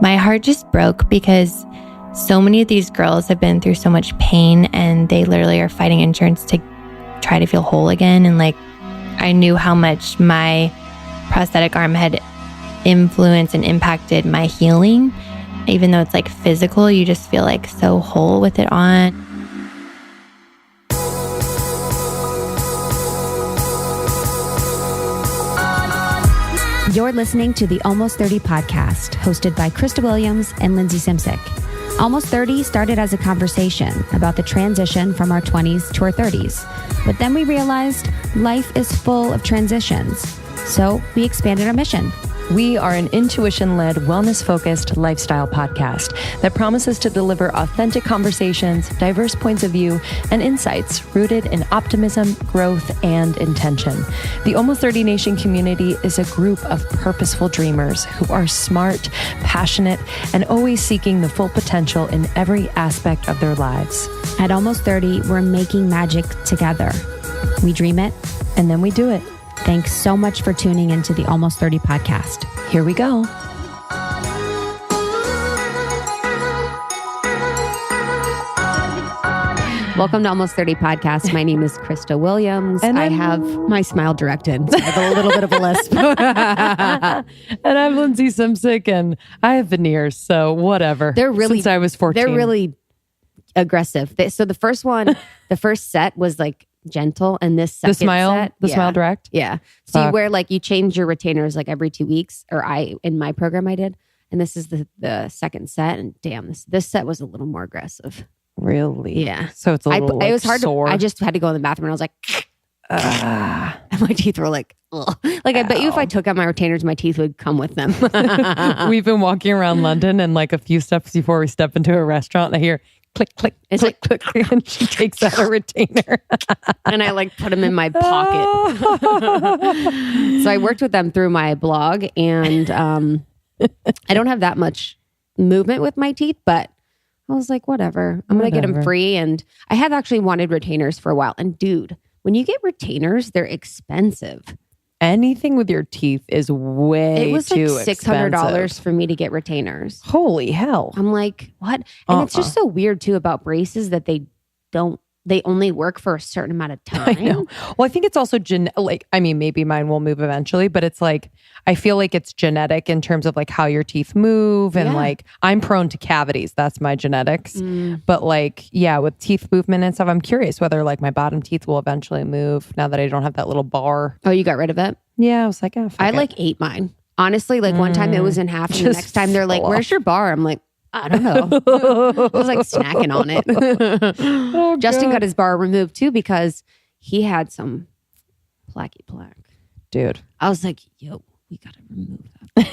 My heart just broke because so many of these girls have been through so much pain and they literally are fighting insurance to try to feel whole again. And like, I knew how much my prosthetic arm had influenced and impacted my healing. Even though it's like physical, you just feel like so whole with it on. You're listening to the Almost 30 podcast, hosted by Krista Williams and Lindsay Simsick. Almost 30 started as a conversation about the transition from our 20s to our 30s. But then we realized life is full of transitions. So we expanded our mission. We are an intuition-led, wellness-focused lifestyle podcast that promises to deliver authentic conversations, diverse points of view, and insights rooted in optimism, growth, and intention. The Almost 30 Nation community is a group of purposeful dreamers who are smart, passionate, and always seeking the full potential in every aspect of their lives. At Almost 30, we're making magic together. We dream it, and then we do it. Thanks so much for tuning into the Almost 30 podcast. Here we go. Welcome to Almost 30 podcast. My name is Krista Williams. And I have my smile directed. So I have a little bit of a lisp. And I'm Lindsay Simsick, and I have veneers, so whatever. They're really, since I was 14. They're really aggressive. So the first one, the first set was like gentle, and this second smile direct. Yeah. So you wear like, you change your retainers like every 2 weeks, or in my program I did, and this is the second set, and damn, this set was a little more aggressive. Really? Yeah. So it's a little it was hard sore. I just had to go in the bathroom, and I was like, and my teeth were like, ugh. Like, I bet you if I took out my retainers, my teeth would come with them. We've been walking around London, and like a few steps before we step into a restaurant, I hear click, click, it's click, click, click, and she takes out a retainer. And I like put them in my pocket. So I worked with them through my blog, and I don't have that much movement with my teeth, but I was like, whatever. I'm going to get them free. And I have actually wanted retainers for a while. And dude, when you get retainers, they're expensive. Anything with your teeth is way It was too like $600 for me to get retainers. Holy hell. I'm like, what? And it's just so weird too about braces that they only work for a certain amount of time. I know. Well, I think it's also maybe mine will move eventually, but it's like, I feel like it's genetic in terms of like how your teeth move. And like, I'm prone to cavities. That's my genetics. But like, yeah, with teeth movement and stuff, I'm curious whether like my bottom teeth will eventually move now that I don't have that little bar. Oh, you got rid of it? Yeah. I was like, I like ate mine. Honestly, like one time it was in half, and the next time they're like, where's your bar? I'm like, I don't know. I was like snacking on it. Justin got his bar removed too because he had some plaque. Dude. I was like, yo, we got to remove that.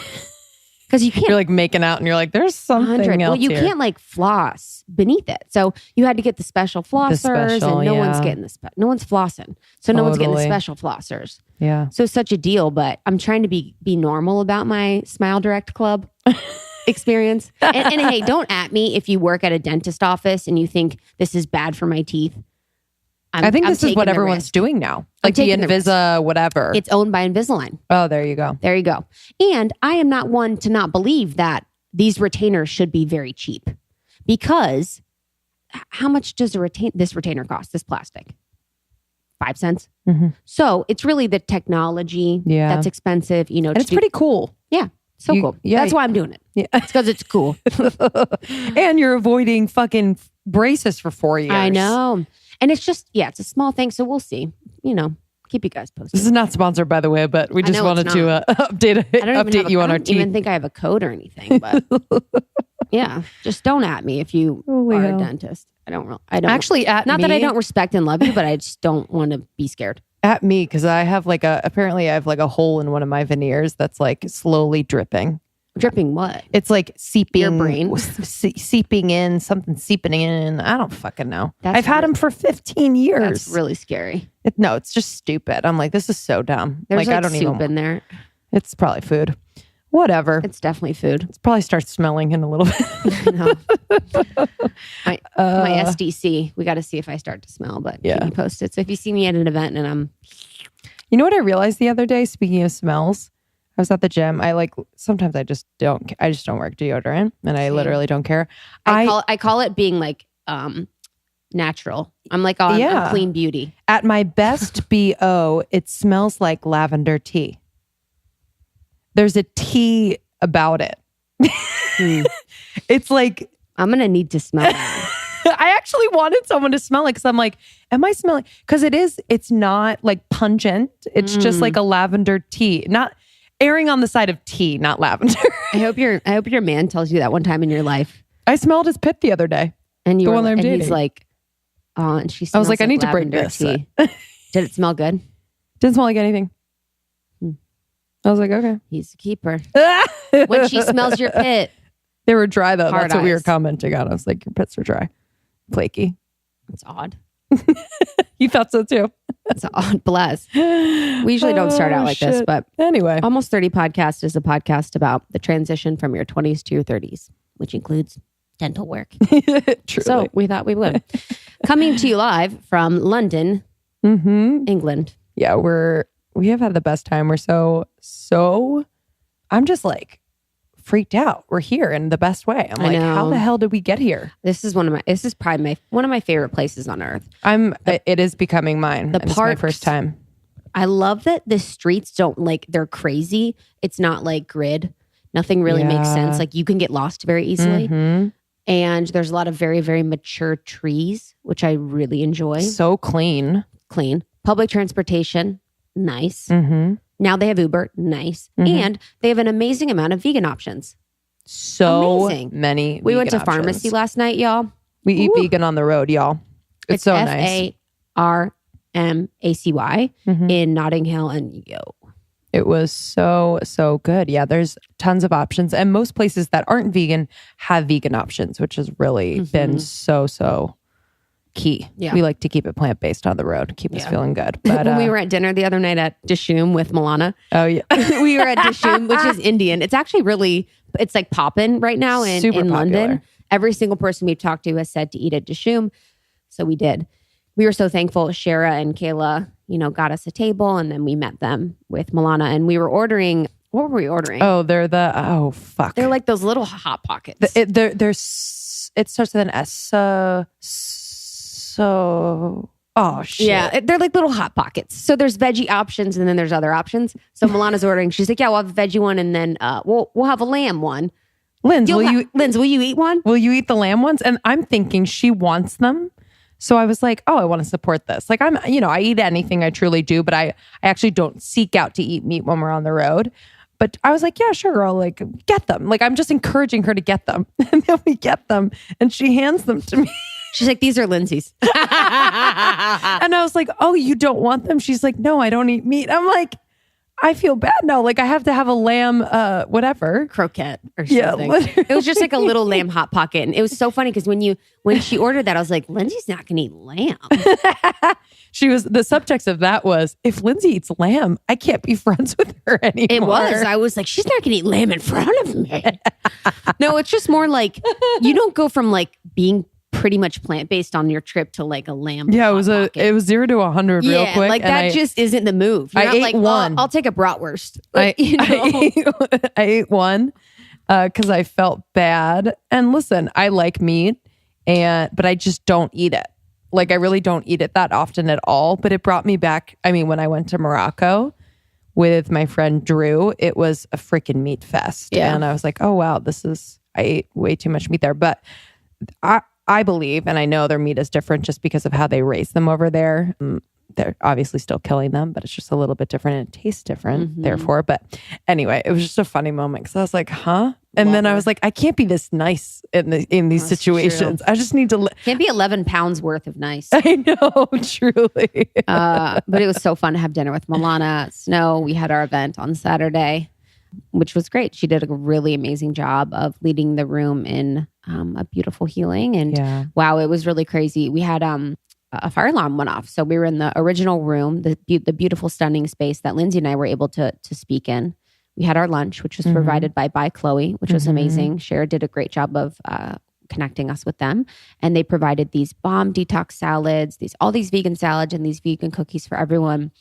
Because you can't. You're like making out and you're like, there's something else Well, you here. can't like floss beneath it. So you had to get the special flossers, and no one's getting no one's flossing. So no one's getting the special flossers. Yeah. So it's such a deal, but I'm trying to be normal about my Smile Direct Club experience. And hey, don't at me if you work at a dentist office and you think this is bad for my teeth. I think this is what everyone's doing now. Like the Invisa, whatever. It's owned by Invisalign. Oh, there you go. There you go. And I am not one to not believe that these retainers should be very cheap, because how much does this retainer cost? This plastic? 5 cents. Mm-hmm. So it's really the technology that's expensive. You know, and it's pretty cool. Yeah. So cool. Yeah, that's why I'm doing it. Yeah. It's because it's cool. And you're avoiding fucking braces for 4 years. I know. And it's just, it's a small thing. So we'll see. You know, keep you guys posted. This is not sponsored, by the way, but we just wanted to update you on our team. I don't even think I have a code or anything, but yeah, just don't at me if you are a dentist. I don't actually at not me, that I don't respect and love you, but I just don't want to be scared. At me, because I have apparently I have like a hole in one of my veneers that's like slowly dripping. Dripping what? It's like seeping. Your brain? Seeping in, something seeping in. I don't fucking know. I've had them for 15 years. That's really scary. It's just stupid. I'm like, this is so dumb. There's I don't soup in there. It's probably food. Whatever. It's definitely food. It's probably starts smelling in a little bit. No. My SDC, we got to see if I start to smell, but keep me posted. So if you see me at an event and I'm... You know what I realized the other day, speaking of smells? I was at the gym. Sometimes I just don't wear deodorant, and I literally don't care. I call it being like natural. I'm like, I'm clean beauty. At my best BO, it smells like lavender tea. There's a tea about it. It's like, I'm going to need to smell that. I actually wanted someone to smell it because I'm like, am I smelling? Because it's not like pungent. It's just like a lavender tea. Not erring on the side of tea, not lavender. I hope your man tells you that one time in your life. I smelled his pit the other day. And the one I'm dating. He's like, oh, and she smells I was like, I need to break this. Tea. Did it smell good? Didn't smell like anything. I was like, okay. He's a keeper. When she smells your pit. They were dry though. That's what we were eyes. Commenting on. I was like, your pits are dry. Flaky. That's odd. You thought so too. That's odd. Bless. We usually don't start out like this, but anyway. Almost 30 Podcast is a podcast about the transition from your 20s to your 30s, which includes dental work. Truly. So we thought we would. Coming to you live from London, England. Yeah, we have had the best time. We're so I'm just like freaked out. We're here in the best way. I'm like, how the hell did we get here? This is probably one of my favorite places on earth. It is becoming mine. It's my first time. I love that the streets they're crazy. It's not like grid. Nothing really makes sense. Like you can get lost very easily. And there's a lot of very, very mature trees, which I really enjoy. So clean. Public transportation, nice. Now they have Uber, nice. And they have an amazing amount of vegan options. So amazing. Many. We went to options. pharmacy last night, y'all. We eat vegan on the road, y'all. It's so nice. FARMACY in Notting Hill, and it was so good. Yeah, there's tons of options, and most places that aren't vegan have vegan options, which has really been so key. Yeah. We like to keep it plant-based on the road, keep us feeling good. But when we were at dinner the other night at Dishoom with Milana. Oh yeah. We were at Dishoom, which is Indian. It's actually it's like poppin' right now in London. Every single person we've talked to has said to eat at Dishoom. So we did. We were so thankful. Shara and Kayla, got us a table, and then we met them with Milana, and we were ordering. What were we ordering? Oh, they're fuck. They're like those little hot pockets. It starts with an S. Oh shit. Yeah, they're like little hot pockets. So there's veggie options, and then there's other options. So Milana's ordering. She's like, "Yeah, we'll have a veggie one, and then we'll have a lamb one." Linz, will you eat one? Will you eat the lamb ones? And I'm thinking she wants them. So I was like, oh, I want to support this. Like I eat anything, I truly do, but I actually don't seek out to eat meat when we're on the road. But I was like, yeah, sure, girl, like get them. Like I'm just encouraging her to get them. And then we get them and she hands them to me. She's like, these are Lindsay's. And I was like, oh, you don't want them? She's like, no, I don't eat meat. I'm like, I feel bad now. Like I have to have a lamb, whatever. Croquette or something. Yeah, it was just like a little lamb hot pocket. And it was so funny because when she ordered that, I was like, Lindsay's not going to eat lamb. The subtext of that was, if Lindsay eats lamb, I can't be friends with her anymore. It was. I was like, she's not going to eat lamb in front of me. No, it's just more like, you don't go from like being pretty much plant-based on your trip to like a lamb. Yeah, it was 0 to 100 real quick. Like that just isn't the move. You're I ate like, one. I'll take a bratwurst. I ate one because I felt bad. And listen, I like meat, but I just don't eat it. Like I really don't eat it that often at all. But it brought me back. I mean, when I went to Morocco with my friend Drew, it was a freaking meat fest. Yeah. And I was like, oh wow, I ate way too much meat there. But I believe, and I know their meat is different just because of how they raise them over there. They're obviously still killing them, but it's just a little bit different and it tastes different, therefore. But anyway, it was just a funny moment because I was like, huh? And then I was like, I can't be this nice in these situations. True. I just need to... Can't be 11 pounds worth of nice. I know, truly. But it was so fun to have dinner with Milana. Snow, we had our event on Saturday, which was great. She did a really amazing job of leading the room in a beautiful healing. And wow, it was really crazy. We had a fire alarm went off. So we were in the original room, the beautiful, stunning space that Lindsay and I were able to speak in. We had our lunch, which was provided by Chloe, which was amazing. Shara did a great job of connecting us with them. And they provided these bomb detox salads, all these vegan salads and these vegan cookies for everyone.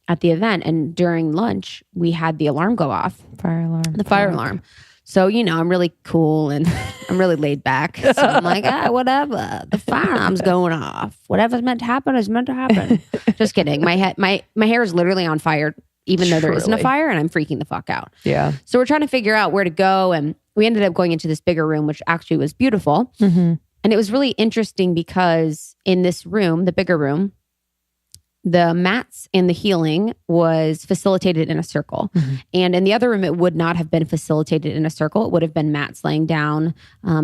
at the event. And during lunch, we had the alarm go off. The fire alarm. So, I'm really cool and I'm really laid back. So I'm like, whatever. The fire alarm's going off. Whatever's meant to happen is meant to happen. Just kidding. My hair is literally on fire, even though there isn't a fire, and I'm freaking the fuck out. Yeah. So we're trying to figure out where to go. And we ended up going into this bigger room, which actually was beautiful. Mm-hmm. And it was really interesting because in this room, the bigger room, the mats and the healing was facilitated in a circle. Mm-hmm. And in the other room, it would not have been facilitated in a circle. It would have been mats laying down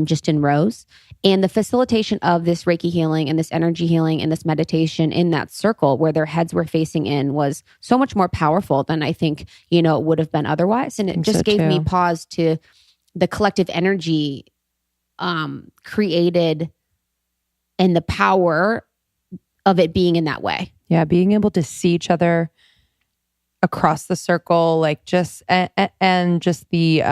just in rows. And the facilitation of this Reiki healing and this energy healing and this meditation in that circle where their heads were facing in was so much more powerful than I think, it would have been otherwise. And it just gave me pause to the collective energy created and the power of it being in that way. Yeah, being able to see each other across the circle, like just and just the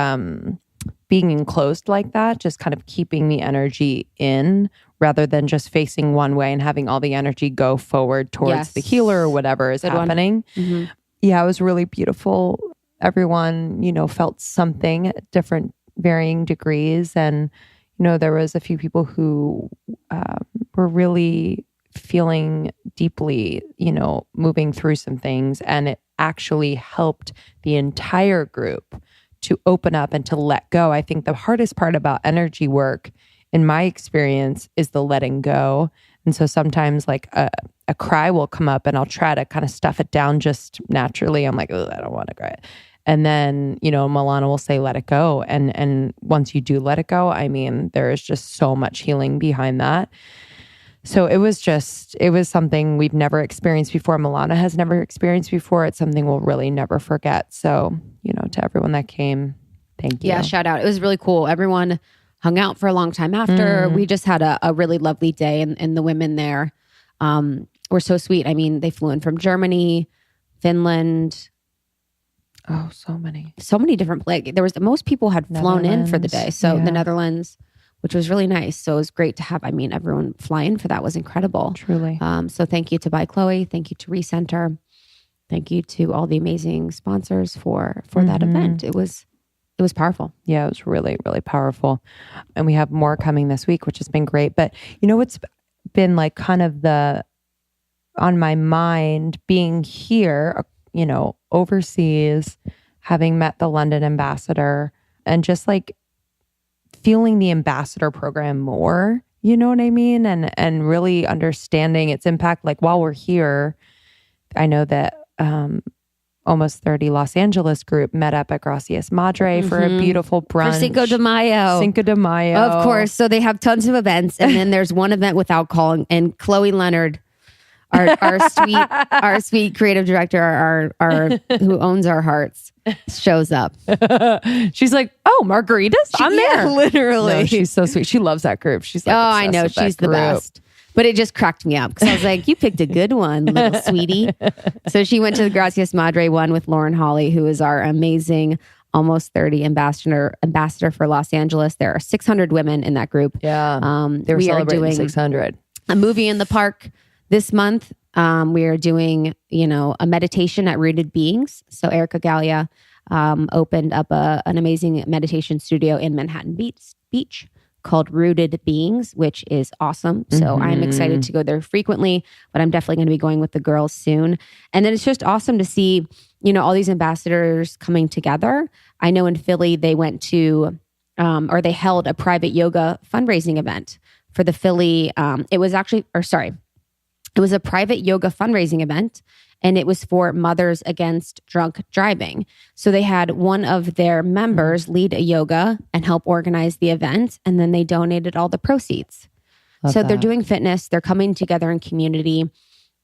being enclosed like that, just kind of keeping the energy in rather than just facing one way and having all the energy go forward towards the healer or whatever is happening. Mm-hmm. Yeah, it was really beautiful. Everyone, felt something at different varying degrees. And, there was a few people who were really feeling deeply, moving through some things. And it actually helped the entire group to open up and to let go. I think the hardest part about energy work, in my experience, is the letting go. And so sometimes like a cry will come up and I'll try to kind of stuff it down just naturally. I'm like, oh, I don't want to cry. And then, Milana will say, let it go. And once you do let it go, there is just so much healing behind that. So it was something we've never experienced before. Milana has never experienced before. It's something we'll really never forget. So, to everyone that came, thank you. Yeah, shout out. It was really cool. Everyone hung out for a long time after. We just had a really lovely day. And the women there were so sweet. They flew in from Germany, Finland. Oh, so many different places. There was most people had flown in for the day. So the Netherlands, which was really nice. So it was great to have, everyone fly in for that was incredible. Truly. So thank you to By Chloe. Thank you to Recenter. Thank you to all the amazing sponsors for that event. It was powerful. Yeah, it was really, really powerful. And we have more coming this week, which has been great. But what's been like kind of on my mind being here, overseas, having met the London ambassador and just like feeling the ambassador program more, you know what I mean? And really understanding its impact. Like while we're here, I know that Almost 30 Los Angeles group met up at Gracias Madre for a beautiful brunch. For Cinco de Mayo. Cinco de Mayo. Of course. So they have tons of events. And then there's one event with alcohol. And Chloe Leonard, our sweet creative director, our who owns our hearts, shows up. She's like, oh, margaritas? I'm there. Literally. No, she's so sweet. She loves that group. She's like, oh, I know. She's the best. But it just cracked me up because I was like, you picked a good one, little sweetie. So she went to the Gracias Madre one with Lauren Holly, who is our amazing Almost 30 ambassador for Los Angeles. There are 600 women in that group. Yeah. We are doing 600. A movie in the park this month. We are doing, a meditation at Rooted Beings. So Erica Gallia opened up an amazing meditation studio in Manhattan Beach called Rooted Beings, which is awesome. So I'm excited to go there frequently, but I'm definitely going to be going with the girls soon. And then it's just awesome to see, all these ambassadors coming together. I know in Philly, they went to, or they held a private yoga fundraising event for the Philly. It was a private yoga fundraising event, and it was for Mothers Against Drunk Driving. So they had one of their members lead a yoga and help organize the event, and then they donated all the proceeds. They're doing fitness, they're coming together in community,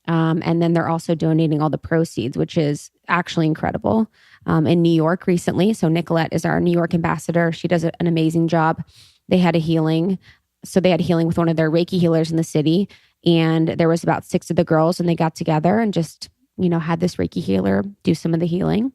and then they're also donating all the proceeds, which is actually incredible. In New York recently, so Nicolette is our New York ambassador. She does an amazing job. They had a healing. So they had healing with one of their Reiki healers in the city. And there was about 6 of the girls, and they got together and just, had this Reiki healer do some of the healing.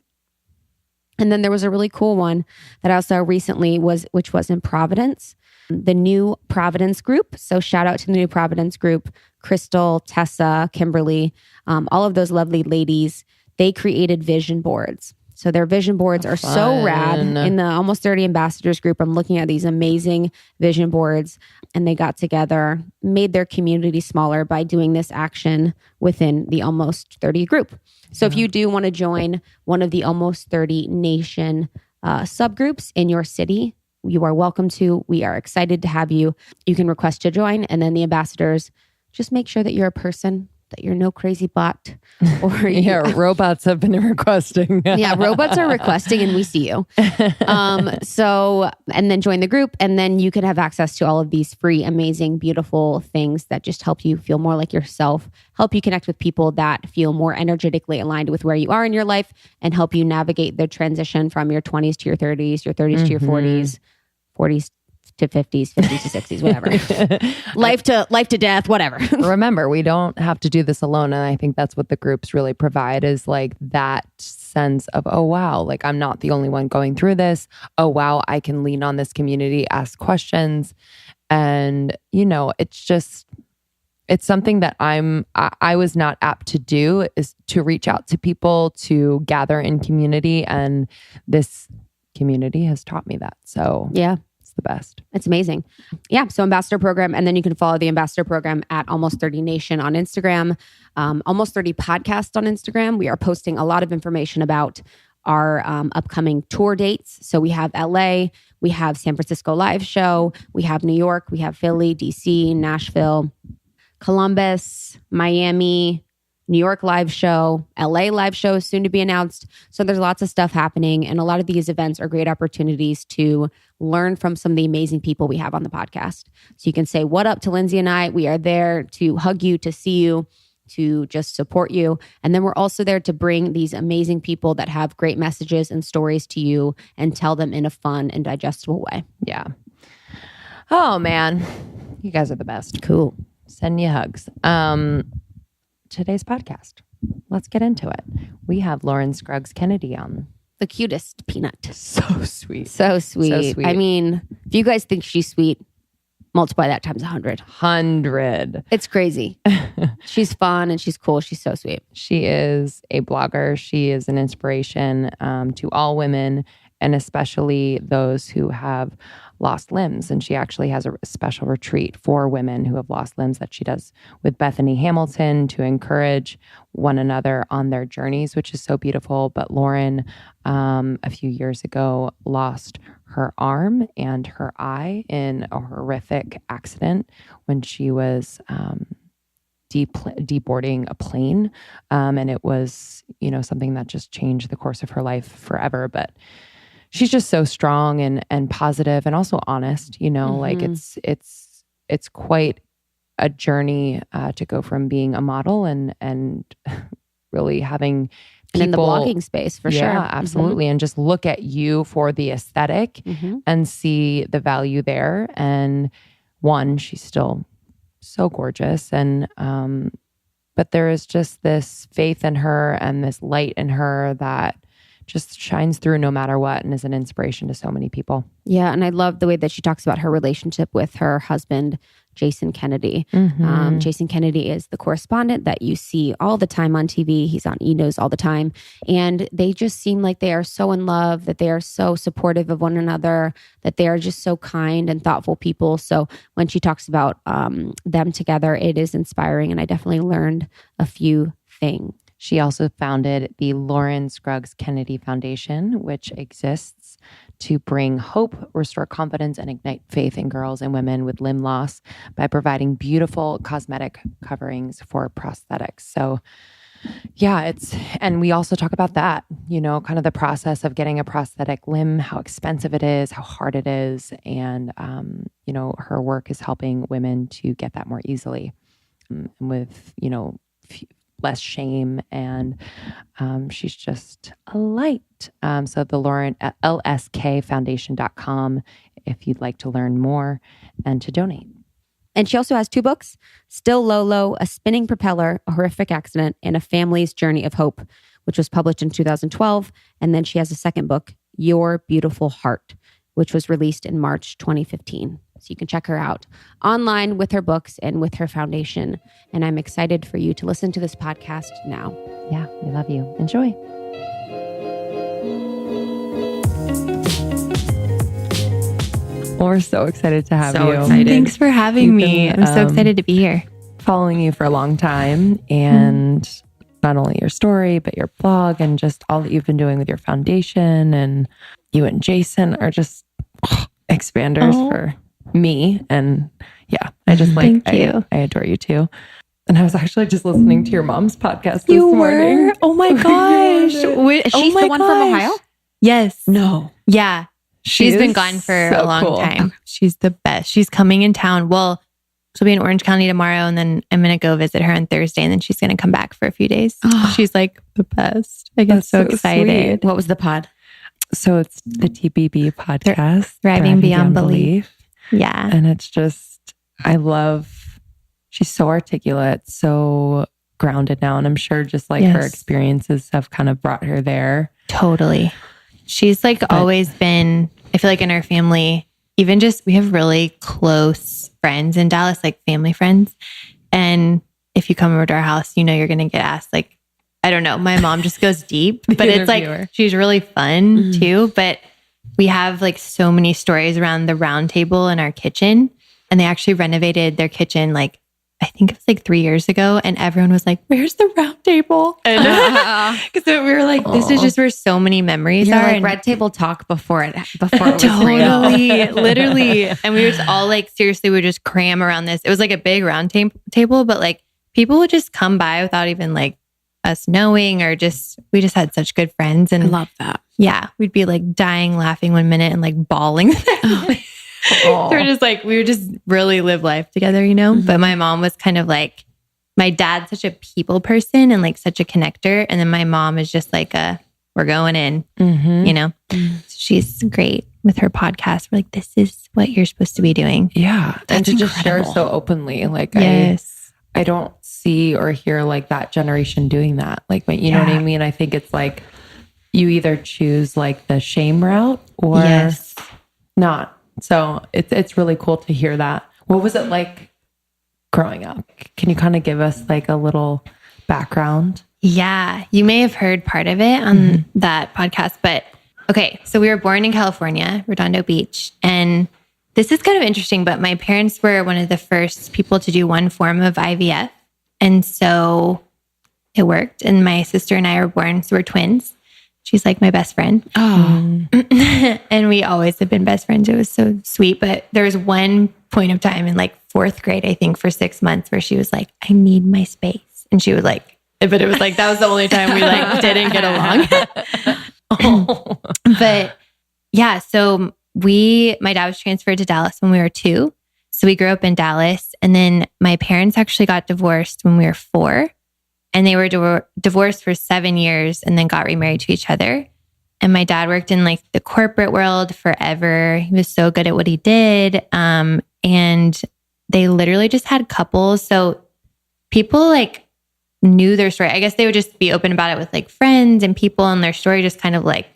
And then there was a really cool one that I saw recently which was in Providence, the New Providence group. So shout out to the New Providence group, Crystal, Tessa, Kimberly, all of those lovely ladies. they created vision boards. So their vision boards are so rad. In the Almost 30 Ambassadors group, I'm looking at these amazing vision boards, and they got together, made their community smaller by doing this action within the Almost 30 group. So if you do want to join one of the Almost 30 Nation subgroups in your city, you are welcome to. We are excited to have you. You can request to join, and then the ambassadors, just make sure that you're a person, that you're no crazy bot. Or robots have been requesting. Yeah, robots are requesting, and we see you. And then join the group, and then you can have access to all of these free, amazing, beautiful things that just help you feel more like yourself, help you connect with people that feel more energetically aligned with where you are in your life, and help you navigate the transition from your 20s to your 30s, your 30s to your 40s, 40s to 50s, 50s to 60s, whatever. life to death, whatever. Remember, we don't have to do this alone. And I think that's what the groups really provide, is like that sense of, oh, wow, like I'm not the only one going through this. Oh, wow, I can lean on this community, ask questions. And, it's something that I was not apt to do, is to reach out to people, to gather in community. And this community has taught me that. So yeah. The best. It's amazing. Yeah. So Ambassador Program. And then you can follow the Ambassador Program at Almost 30 Nation on Instagram, Almost 30 Podcast on Instagram. We are posting a lot of information about our upcoming tour dates. So we have LA, we have San Francisco live show, we have New York, we have Philly, DC, Nashville, Columbus, Miami, New York live show, LA live show is soon to be announced. So there's lots of stuff happening. And a lot of these events are great opportunities to learn from some of the amazing people we have on the podcast. So you can say, what up to Lindsay and I? We are there to hug you, to see you, to just support you. And then we're also there to bring these amazing people that have great messages and stories to you and tell them in a fun and digestible way. Yeah. Oh, man. You guys are the best. Cool. Send you hugs. Today's podcast. Let's get into it. We have Lauren Scruggs Kennedy on. The cutest peanut. So sweet. So sweet. I mean, if you guys think she's sweet, multiply that times 100. 100. It's crazy. She's fun and she's cool. She's so sweet. She is a blogger. She is an inspiration to all women, and especially those who have lost limbs. And she actually has a special retreat for women who have lost limbs that she does with Bethany Hamilton to encourage one another on their journeys, which is so beautiful. But Lauren, a few years ago, lost her arm and her eye in a horrific accident when she was deboarding a plane. And it was, something that just changed the course of her life forever. But she's just so strong and positive and also honest, like it's quite a journey to go from being a model and really having people, and in the blogging space for sure. Yeah, absolutely. And just look at you for the aesthetic and see the value there. And one, she's still so gorgeous. And, but there is just this faith in her and this light in her that just shines through no matter what and is an inspiration to so many people. Yeah. And I love the way that she talks about her relationship with her husband, Jason Kennedy. Jason Kennedy is the correspondent that you see all the time on TV. He's on E! News all the time. And they just seem like they are so in love, that they are so supportive of one another, that they are just so kind and thoughtful people. So when she talks about them together, it is inspiring. And I definitely learned a few things. She also founded the Lauren Scruggs Kennedy Foundation, which exists to bring hope, restore confidence, and ignite faith in girls and women with limb loss by providing beautiful cosmetic coverings for prosthetics. So yeah, and we also talk about that, kind of the process of getting a prosthetic limb, how expensive it is, how hard it is. And, her work is helping women to get that more easily with, less shame, and she's just a light. So the Lauren at LSKFoundation.com if you'd like to learn more and to donate. And she also has 2 books, Still Lolo, A Spinning Propeller, A Horrific Accident, and A Family's Journey of Hope, which was published in 2012. And then she has a second book, Your Beautiful Heart, which was released in March 2015. So you can check her out online with her books and with her foundation. And I'm excited for you to listen to this podcast now. Yeah, we love you. Enjoy. We're so excited to have you. Excited. Thanks for having me. I'm so excited to be here. Following you for a long time, and not only your story, but your blog and just all that you've been doing with your foundation. And you and Jason are just expanders for me. And yeah, I just like, I adore you too. And I was actually just listening to your mom's podcast this morning. Oh my gosh. She's the one from Ohio? Yes. No. Yeah. She's been gone for a long time. She's the best. She's coming in town. Well, she'll be in Orange County tomorrow, and then I'm going to go visit her on Thursday, and then she's going to come back for a few days. She's like the best. I get so excited. Sweet. What was the pod? So it's the TBB podcast, Thriving Beyond Belief. Yeah. And it's just, she's so articulate, so grounded now. And I'm sure just like her experiences have kind of brought her there. Totally. She's like always been, I feel like in our family, even just, we have really close friends in Dallas, like family friends. And if you come over to our house, you know, you're going to get asked, like, I don't know. My mom just goes deep, but it's like, she's really fun too. But we have like so many stories around the round table in our kitchen. And they actually renovated their kitchen, like, I think it was like 3 years ago. And everyone was like, where's the round table? And because we were like, this is just where so many memories are. Like red table talk before it was totally, literally. And we were just all like, seriously, we would just cram around this. It was like a big round table, but like people would just come by without even like us knowing, or we just had such good friends. And I love that. Yeah. We'd be like dying laughing one minute and like bawling. We would just really live life together, you know? But my mom was kind of like, my dad's such a people person and like such a connector. And then my mom is just like we're going in, you know? She's great with her podcast. We're like, this is what you're supposed to be doing. Yeah. And to just share so openly. Like, I don't see or hear like that generation doing that. Like, you know what I mean? I think it's like, you either choose like the shame route or not. So it's really cool to hear that. What was it like growing up? Can you kind of give us like a little background? Yeah, you may have heard part of it on that podcast, but okay. So we were born in California, Redondo Beach. And this is kind of interesting, but my parents were one of the first people to do one form of IVF. And so it worked. And my sister and I were born, so we're twins. She's like my best friend. And we always have been best friends. It was so sweet. But there was one point of time in like 4th grade, I think, for 6 months where she was like, I need my space. And she was like, but it was like, that was the only time we like didn't get along. But yeah, so my dad was transferred to Dallas when we were 2. So we grew up in Dallas. And then my parents actually got divorced when we were 4. And they were divorced for 7 years and then got remarried to each other. And my dad worked in like the corporate world forever. He was so good at what he did. And they literally just had couples. So people like knew their story. I guess they would just be open about it with like friends and people, and their story just kind of like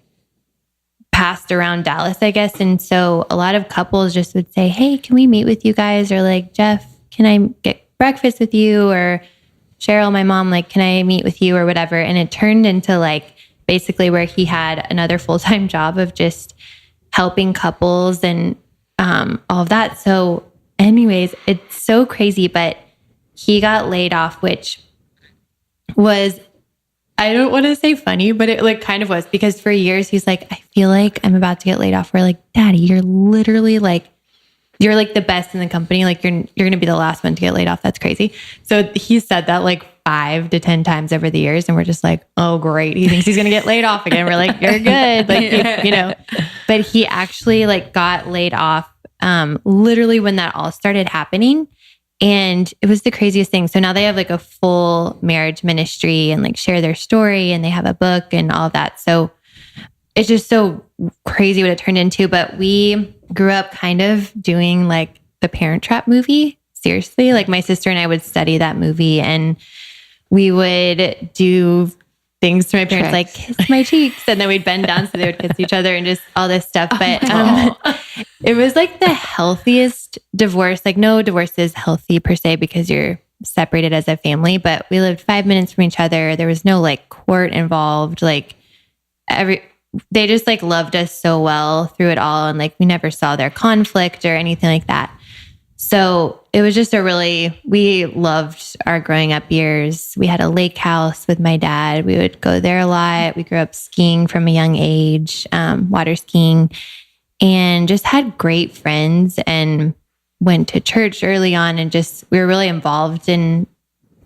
passed around Dallas, I guess. And so a lot of couples just would say, hey, can we meet with you guys? Or like, Jeff, can I get breakfast with you? Or Cheryl, my mom, like, can I meet with you or whatever? And it turned into like basically where he had another full-time job of just helping couples and all of that. So anyways, it's so crazy, but he got laid off, which was, I don't want to say funny, but it like kind of was, because for years he's like, I feel like I'm about to get laid off. We're like, Daddy, you're literally like, you're like the best in the company. Like you're going to be the last one to get laid off. That's crazy. So he said that like 5 to 10 times over the years. And we're just like, oh, great. He thinks he's going to get laid off again. We're like, you're good. Like, you know, but he actually like got laid off literally when that all started happening. And it was the craziest thing. So now they have like a full marriage ministry and like share their story, and they have a book and all of that. So it's just so crazy what it turned into. But we grew up kind of doing like the Parent Trap movie. Seriously, like my sister and I would study that movie, and we would do things to my parents, like kiss my cheeks. And then we'd bend down so they would kiss each other and just all this stuff. But it was like the healthiest divorce. Like no divorce is healthy per se because you're separated as a family, but we lived 5 minutes from each other. There was no like court involved. Like they just like loved us so well through it all. And like we never saw their conflict or anything like that. So it was just we loved our growing up years. We had a lake house with my dad. We would go there a lot. We grew up skiing from a young age, water skiing, and just had great friends and went to church early on. And just, we were really involved in,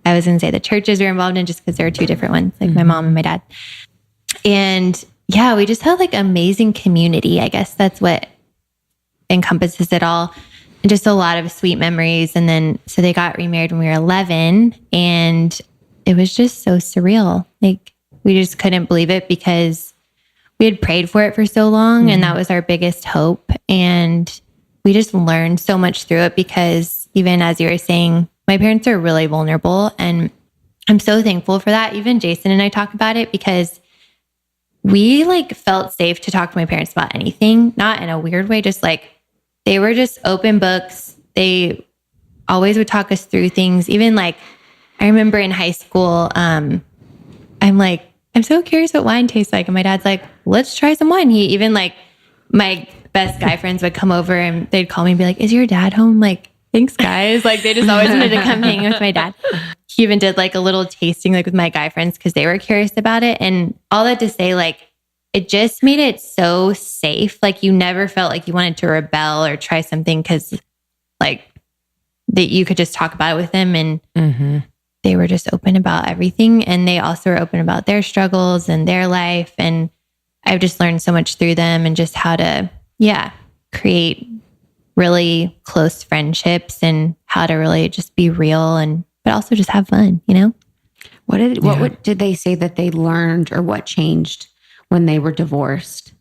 I was going to say the churches we were involved in just because there were two different ones, like my mom and my dad. And yeah, we just had like amazing community. I guess that's what encompasses it all. And just a lot of sweet memories. And then, so they got remarried when we were 11 and it was just so surreal. Like we just couldn't believe it because we had prayed for it for so long and that was our biggest hope. And we just learned so much through it because even as you were saying, my parents are really vulnerable and I'm so thankful for that. Even Jason and I talk about it because we like felt safe to talk to my parents about anything, not in a weird way, just like, they were just open books. They always would talk us through things. Even like, I remember in high school, I'm like, I'm so curious what wine tastes like. And my dad's like, let's try some wine. He even like, my best guy friends would come over and they'd call me and be like, is your dad home? I'm like, thanks guys. Like they just always wanted to come hang with my dad. He even did like a little tasting like with my guy friends because they were curious about it. And all that to say, like, it just made it so safe. Like you never felt like you wanted to rebel or try something because like that you could just talk about it with them and they were just open about everything. And they also were open about their struggles and their life. And I've just learned so much through them and just how to, create really close friendships and how to really just be real and, but also just have fun, you know? What did they say that they learned or what changed when they were divorced?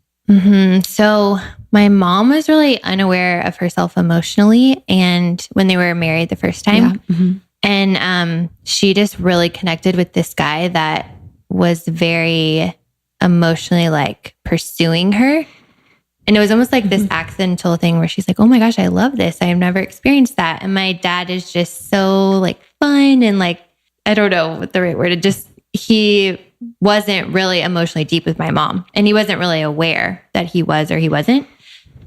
So my mom was really unaware of herself emotionally and when they were married the first time. And she just really connected with this guy that was very emotionally like pursuing her. And it was almost like this accidental thing where she's like, oh my gosh, I love this. I have never experienced that. And my dad is just so like fun and like, I don't know what the right word, he wasn't really emotionally deep with my mom and he wasn't really aware that he was or he wasn't.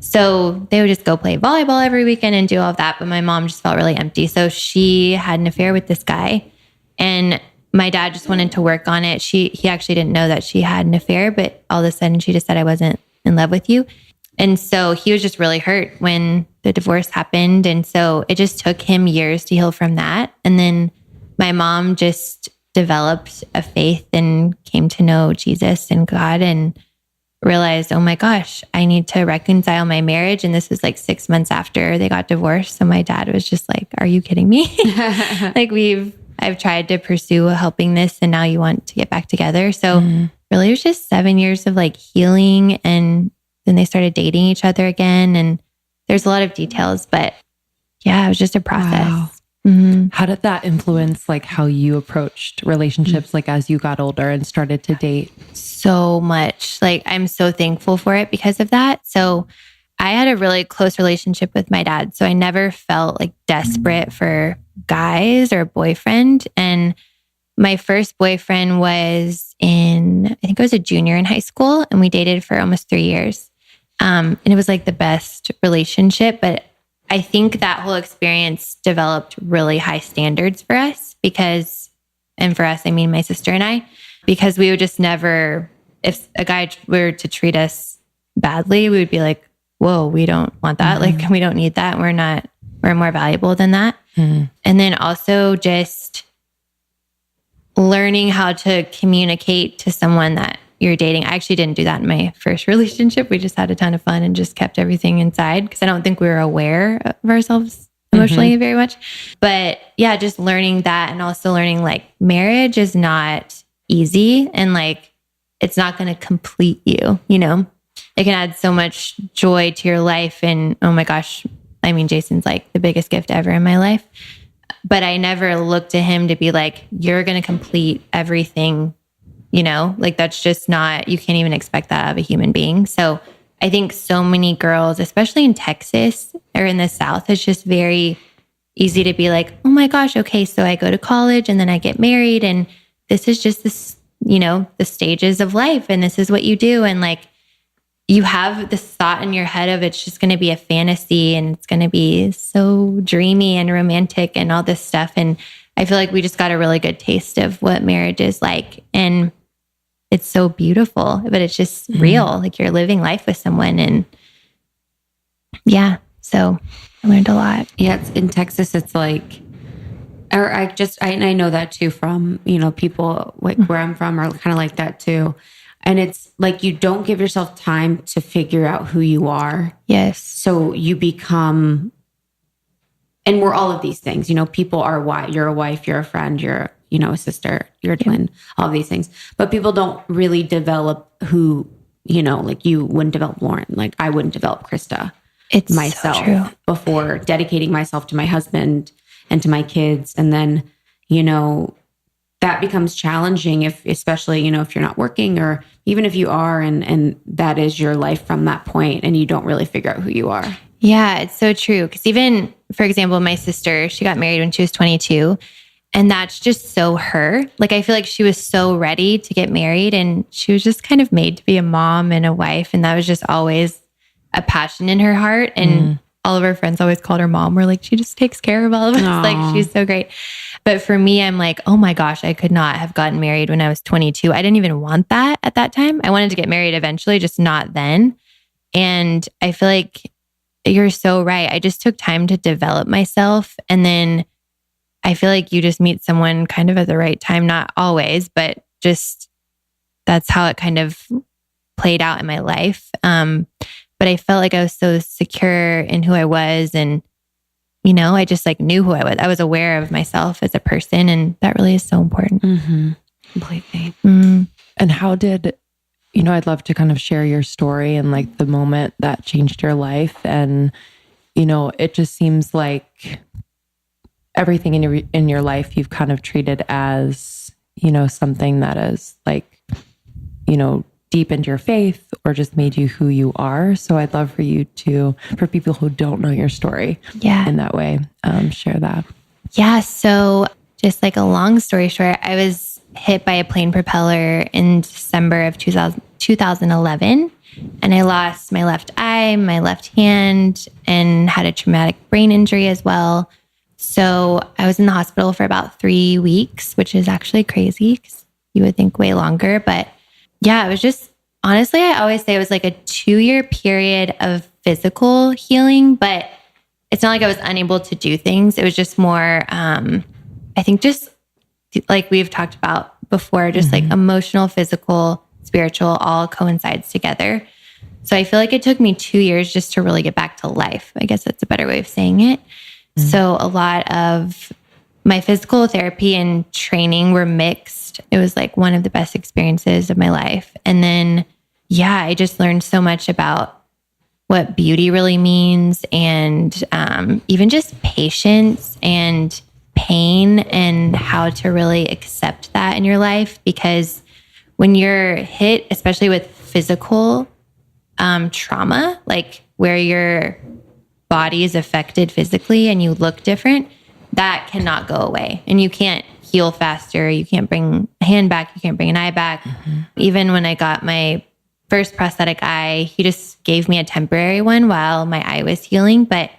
So they would just go play volleyball every weekend and do all of that. But my mom just felt really empty. So she had an affair with this guy and my dad just wanted to work on it. He actually didn't know that she had an affair, but all of a sudden she just said, I wasn't in love with you. And so he was just really hurt when the divorce happened. And so it just took him years to heal from that. And then my mom just developed a faith and came to know Jesus and God and realized, oh my gosh, I need to reconcile my marriage. And this was like 6 months after they got divorced. So my dad was just like, are you kidding me? Like I've tried to pursue helping this and now you want to get back together. So really it was just 7 years of like healing and then they started dating each other again. And there's a lot of details, but yeah, it was just a process. Wow. How did that influence like how you approached relationships like as you got older and started to date? So much. Like I'm so thankful for it because of that. So I had a really close relationship with my dad. So I never felt like desperate for guys or a boyfriend. And my first boyfriend was I think I was a junior in high school and we dated for almost 3 years. And it was like the best relationship, but I think that whole experience developed really high standards for us and for us, I mean my sister and I, because we would just never, if a guy were to treat us badly, we would be like, whoa, we don't want that. Like we don't need that. We're more valuable than that. And then also just learning how to communicate to someone that you're dating. I actually didn't do that in my first relationship. We just had a ton of fun and just kept everything inside because I don't think we were aware of ourselves emotionally very much. But yeah, just learning that and also learning like marriage is not easy and like it's not going to complete you, you know? It can add so much joy to your life and oh my gosh, I mean, Jason's like the biggest gift ever in my life. But I never looked to him to be like, you're going to complete everything like that's just not, you can't even expect that out of a human being. So I think so many girls, especially in Texas or in the South, it's just very easy to be like, oh my gosh, okay, so I go to college and then I get married and this is just this, the stages of life and this is what you do. And like, you have this thought in your head of it's just going to be a fantasy and it's going to be so dreamy and romantic and all this stuff. And I feel like we just got a really good taste of what marriage is like. And it's so beautiful, but it's just real. Like you're living life with someone. And yeah, so I learned a lot. Yeah, it's, in Texas, it's like, or I know that too from, people like where I'm from are kind of like that too. And it's like, you don't give yourself time to figure out who you are. Yes. So you become, and we're all of these things, people are you're a wife, you're a friend, you're, a sister, you're a twin, all of these things. But people don't really develop who, like you wouldn't develop Lauren. Like I wouldn't develop Krista. It's myself so true. Before dedicating myself to my husband and to my kids. And then, that becomes challenging especially, if you're not working or even if you are, and that is your life from that point and you don't really figure out who you are. Yeah, it's so true. Because even, for example, my sister, she got married when she was 22 and that's just so her. Like, I feel like she was so ready to get married and she was just kind of made to be a mom and a wife. And that was just always a passion in her heart. And all of her friends always called her mom. We're like, she just takes care of all of us. Aww. Like, she's so great. But for me, I'm like, oh my gosh, I could not have gotten married when I was 22. I didn't even want that at that time. I wanted to get married eventually, just not then. And I feel like you're so right. I just took time to develop myself. And then I feel like you just meet someone kind of at the right time, not always, but just that's how it kind of played out in my life. But I felt like I was so secure in who I was. And, I just like knew who I was. I was aware of myself as a person. And that really is so important. Mm-hmm. Completely. And how did, I'd love to kind of share your story and like the moment that changed your life. And, it just seems like everything in your life you've kind of treated as, something that is like, deepened your faith or just made you who you are. So I'd love for you to, for people who don't know your story in that way, share that. Yeah. So just like a long story short, I was hit by a plane propeller in December of 2011. And I lost my left eye, my left hand, and had a traumatic brain injury as well. So I was in the hospital for about 3 weeks, which is actually crazy because you would think way longer. But yeah, it was just, honestly, I always say it was like a 2-year period of physical healing, but it's not like I was unable to do things. It was just more, I think just like we've talked about before, just like emotional, physical, spiritual, all coincides together. So I feel like it took me 2 years just to really get back to life. I guess that's a better way of saying it. So a lot of my physical therapy and training were mixed. It was like one of the best experiences of my life. And then, I just learned so much about what beauty really means and even just patience and pain and how to really accept that in your life. Because when you're hit, especially with physical trauma, like where your body is affected physically and you look different, that cannot go away. And you can't heal faster. You can't bring a hand back. You can't bring an eye back. Even when I got my first prosthetic eye, he just gave me a temporary one while my eye was healing. But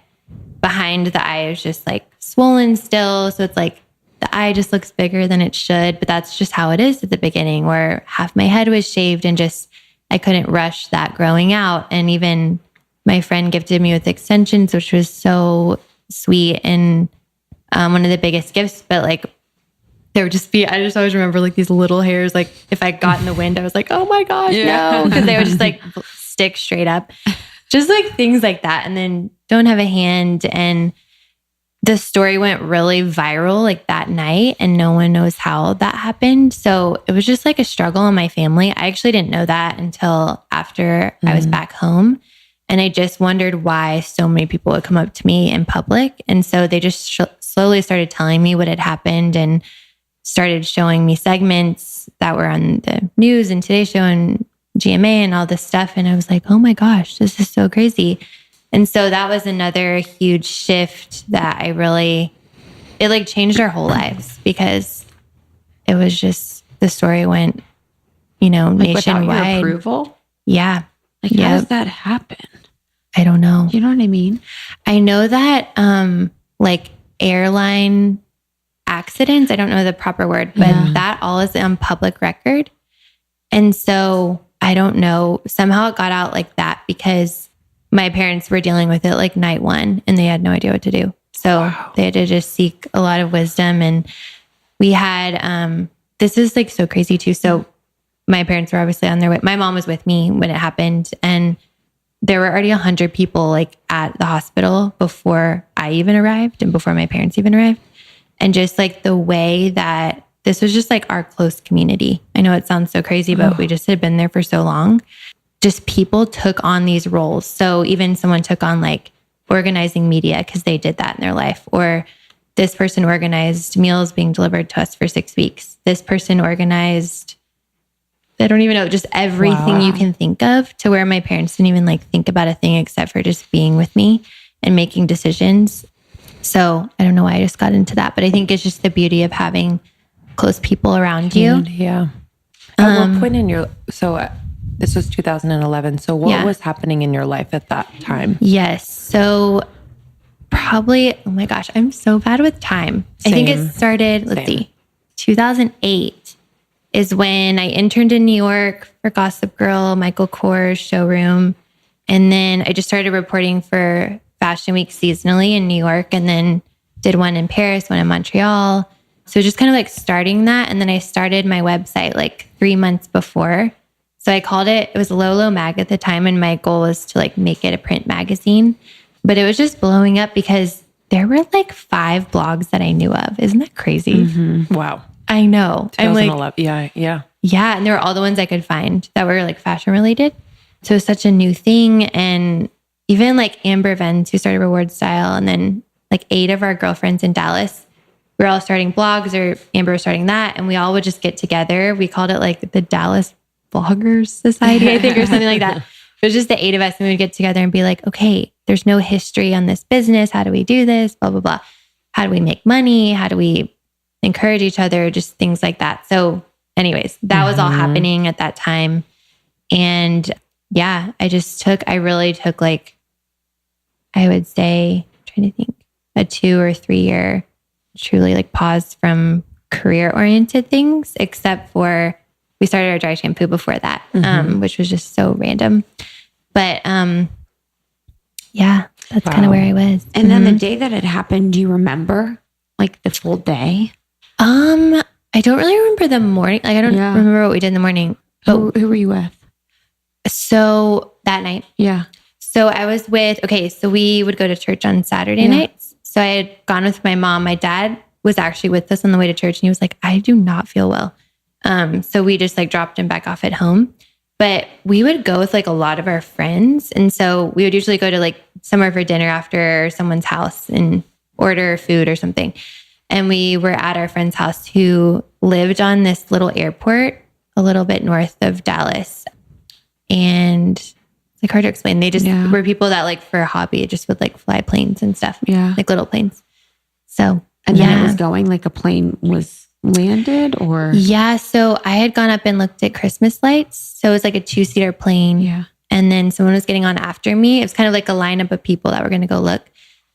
behind the eye is just like swollen still. So it's like the eye just looks bigger than it should. But that's just how it is at the beginning, where half my head was shaved and just, I couldn't rush that growing out. And even my friend gifted me with extensions, which was so sweet and one of the biggest gifts. But like, there would just be, I just always remember like these little hairs. Like if I got in the wind, I was like, oh my gosh, no. Because they would just like stick straight up. Just like things like that. And then don't have a hand. And the story went really viral like that night. And no one knows how that happened. So it was just like a struggle in my family. I actually didn't know that until after I was back home. And I just wondered why so many people would come up to me in public. And so they just slowly started telling me what had happened. And started showing me segments that were on the news and Today Show and GMA and all this stuff. And I was like, oh my gosh, this is so crazy. And so that was another huge shift that it like changed our whole lives, because it was just, the story went, like nationwide. Without your approval? Yeah. Like, how does that happen? I don't know. You know what I mean? I know that like airline accidents, I don't know the proper word, but that all is on public record. And so I don't know, somehow it got out like that because my parents were dealing with it like night one and they had no idea what to do. So they had to just seek a lot of wisdom. And we had, this is like so crazy too. So my parents were obviously on their way. My mom was with me when it happened, and there were already 100 people like at the hospital before I even arrived and before my parents even arrived. And just like the way that this was just like our close community. I know it sounds so crazy, but we just had been there for so long. Just people took on these roles. So even someone took on like organizing media because they did that in their life, or this person organized meals being delivered to us for 6 weeks. This person organized, I don't even know, just everything you can think of, to where my parents didn't even like think about a thing except for just being with me and making decisions. So I don't know why I just got into that, but I think it's just the beauty of having close people around you. Yeah. At what point in your, this was 2011. So what was happening in your life at that time? Yes. So probably, oh my gosh, I'm so bad with time. I think it started, let's see, 2008 is when I interned in New York for Gossip Girl, Michael Kors showroom. And then I just started reporting for Fashion Week seasonally in New York, and then did one in Paris, one in Montreal. So just kind of like starting that. And then I started my website like 3 months before. So I called it was Lolo Mag at the time. And my goal was to like make it a print magazine, but it was just blowing up because there were like 5 blogs that I knew of. Isn't that crazy? Mm-hmm. Wow. I know. 2011. I'm like, yeah. Yeah. And they were all the ones I could find that were like fashion related. So it was such a new thing. And even like Amber Vens, who started Reward Style, and then like 8 of our girlfriends in Dallas, we were all starting blogs, or Amber was starting that. And we all would just get together. We called it like the Dallas Bloggers Society, I think, or something like that. It was just the 8 of us, and we would get together and be like, okay, there's no history on this business. How do we do this? Blah, blah, blah. How do we make money? How do we encourage each other? Just things like that. So anyways, that was all happening at that time. And yeah, I really took like, I would say, I'm trying to think, a 2 or 3 year truly like pause from career oriented things, except for we started our dry shampoo before that, which was just so random. But yeah, that's kind of where I was. And then the day that it happened, do you remember like the full day? I don't really remember the morning. Like I don't remember what we did in the morning. Who were you with? So that night. Yeah. So I was so we would go to church on Saturday nights. So I had gone with my mom. My dad was actually with us on the way to church, and he was like, I do not feel well. So we just like dropped him back off at home. But we would go with like a lot of our friends. And so we would usually go to like somewhere for dinner after someone's house and order food or something. And we were at our friend's house who lived on this little airport a little bit north of Dallas. And like hard to explain. They just were people that like for a hobby just would like fly planes and stuff. Yeah. Like little planes. So and then it was going like a plane was landed or? Yeah. So I had gone up and looked at Christmas lights. So it was like a 2-seater plane. Yeah. And then someone was getting on after me. It was kind of like a lineup of people that were going to go look.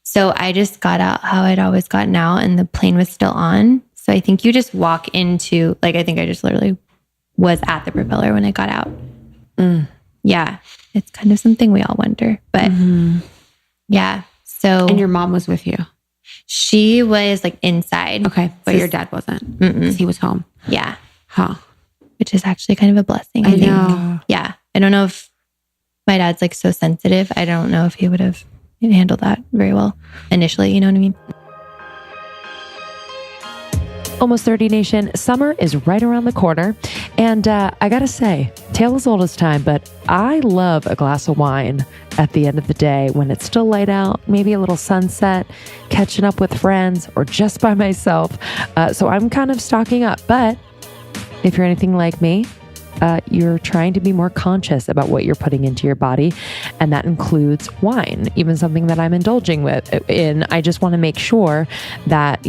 So I just got out how I'd always gotten out, and the plane was still on. So I think you just walk into, like, I think I just literally was at the propeller when I got out. Yeah. It's kind of something we all wonder, but yeah. So. And your mom was with you? She was like inside. Okay. But your dad wasn't because he was home. Yeah. Huh. Which is actually kind of a blessing. I think. Know. Yeah. I don't know if my dad's like so sensitive. I don't know if he would have handled that very well initially. You know what I mean? Almost 30 Nation, summer is right around the corner. And I gotta say, tale as old as time, but I love a glass of wine at the end of the day when it's still light out, maybe a little sunset, catching up with friends, or just by myself. So I'm kind of stocking up. But if you're anything like me, you're trying to be more conscious about what you're putting into your body. And that includes wine, even something that I'm indulging in. I just want to make sure that,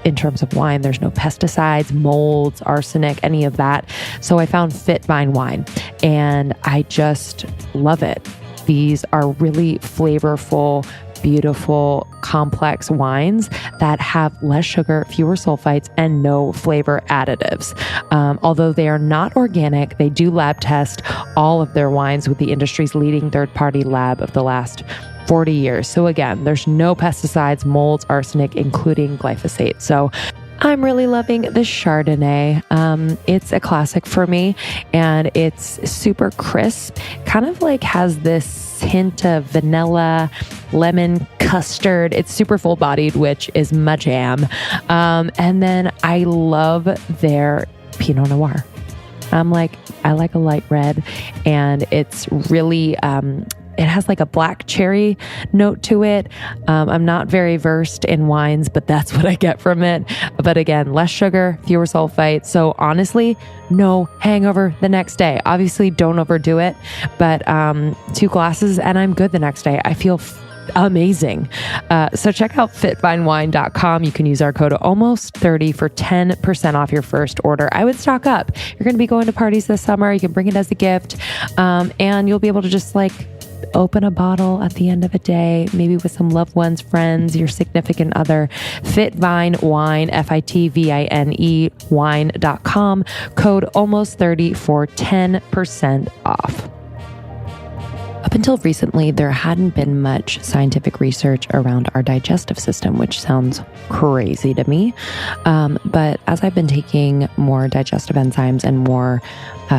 in terms of wine, there's no pesticides, molds, arsenic, any of that. So I found Fitvine wine and I just love it. These are really flavorful, beautiful, complex wines that have less sugar, fewer sulfites, and no flavor additives. Although they are not organic, they do lab test all of their wines with the industry's leading third-party lab of the last 40 years. So again, there's no pesticides, molds, arsenic, including glyphosate. So I'm really loving the Chardonnay. It's a classic for me and it's super crisp, kind of like has this hint of vanilla, lemon, custard. It's super full bodied, which is my jam. And then I love their Pinot Noir. I like a light red and it's really, it has like a black cherry note to it. I'm not very versed in wines, but that's what I get from it. But again, less sugar, fewer sulfites. So honestly, no hangover the next day. Obviously, don't overdo it, but 2 glasses and I'm good the next day. I feel amazing. So check out fitvinewine.com. You can use our code almost30 for 10% off your first order. I would stock up. You're going to be going to parties this summer. You can bring it as a gift, and you'll be able to just open a bottle at the end of a day, maybe with some loved ones, friends, your significant other. Fitvine Wine, FITVINE wine.com. Code almost30 for 10% off. Up until recently, there hadn't been much scientific research around our digestive system, which sounds crazy to me. But as I've been taking more digestive enzymes and more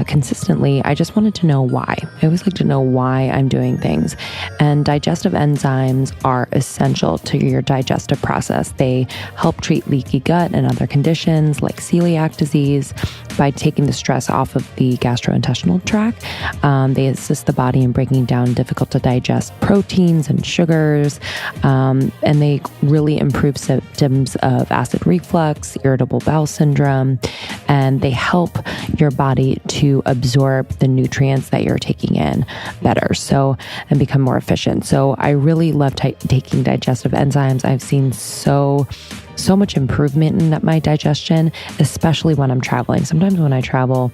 consistently, I just wanted to know why. I always like to know why I'm doing things. And digestive enzymes are essential to your digestive process. They help treat leaky gut and other conditions like celiac disease by taking the stress off of the gastrointestinal tract. They assist the body in breaking down difficult to digest proteins and sugars, and they really improve symptoms of acid reflux, irritable bowel syndrome, and they help your body to absorb the nutrients that you're taking in better, and become more efficient. So I really love taking digestive enzymes. I've seen so much improvement in my digestion, especially when I'm traveling. Sometimes when I travel,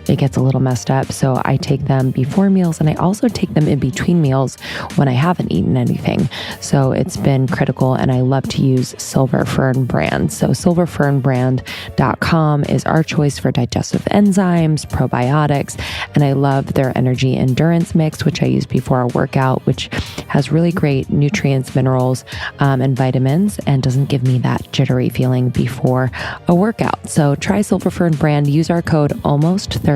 it gets a little messed up. So I take them before meals and I also take them in between meals when I haven't eaten anything. So it's been critical and I love to use Silver Fern brand. So silverfernbrand.com is our choice for digestive enzymes, probiotics, and I love their energy endurance mix, which I use before a workout, which has really great nutrients, minerals, and vitamins and doesn't give me that jittery feeling before a workout. So try Silver Fern brand, use our code almost30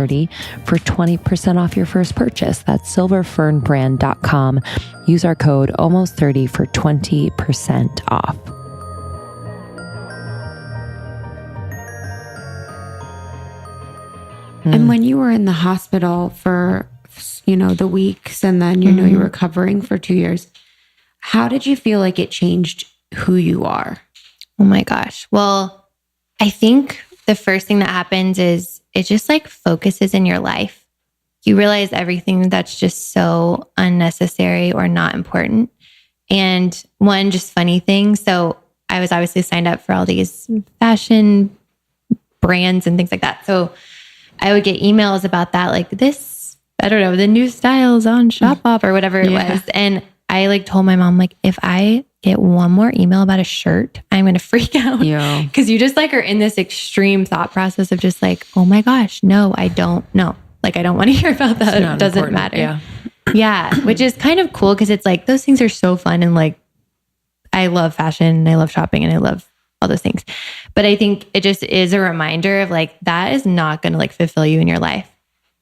for 20% off your first purchase. That's silverfernbrand.com. Use our code almost30 for 20% off. And when you were in the hospital for, the weeks and then, you were recovering for 2 years, how did you feel like it changed who you are? Oh my gosh. Well, I think the first thing that happens is it just focuses in your life. You realize everything that's just so unnecessary or not important. And one just funny thing. So I was obviously signed up for all these fashion brands and things like that. So I would get emails about that, the new styles on Shopbop or whatever it was. And I told my mom, if I get one more email about a shirt, I'm going to freak out. Yeah. Because you just are in this extreme thought process of just oh my gosh, no, I don't know. I don't want to hear about that. It doesn't matter. Yeah. Yeah. Which is kind of cool because it's those things are so fun. And I love fashion and I love shopping and I love all those things. But I think it just is a reminder of that is not going to fulfill you in your life.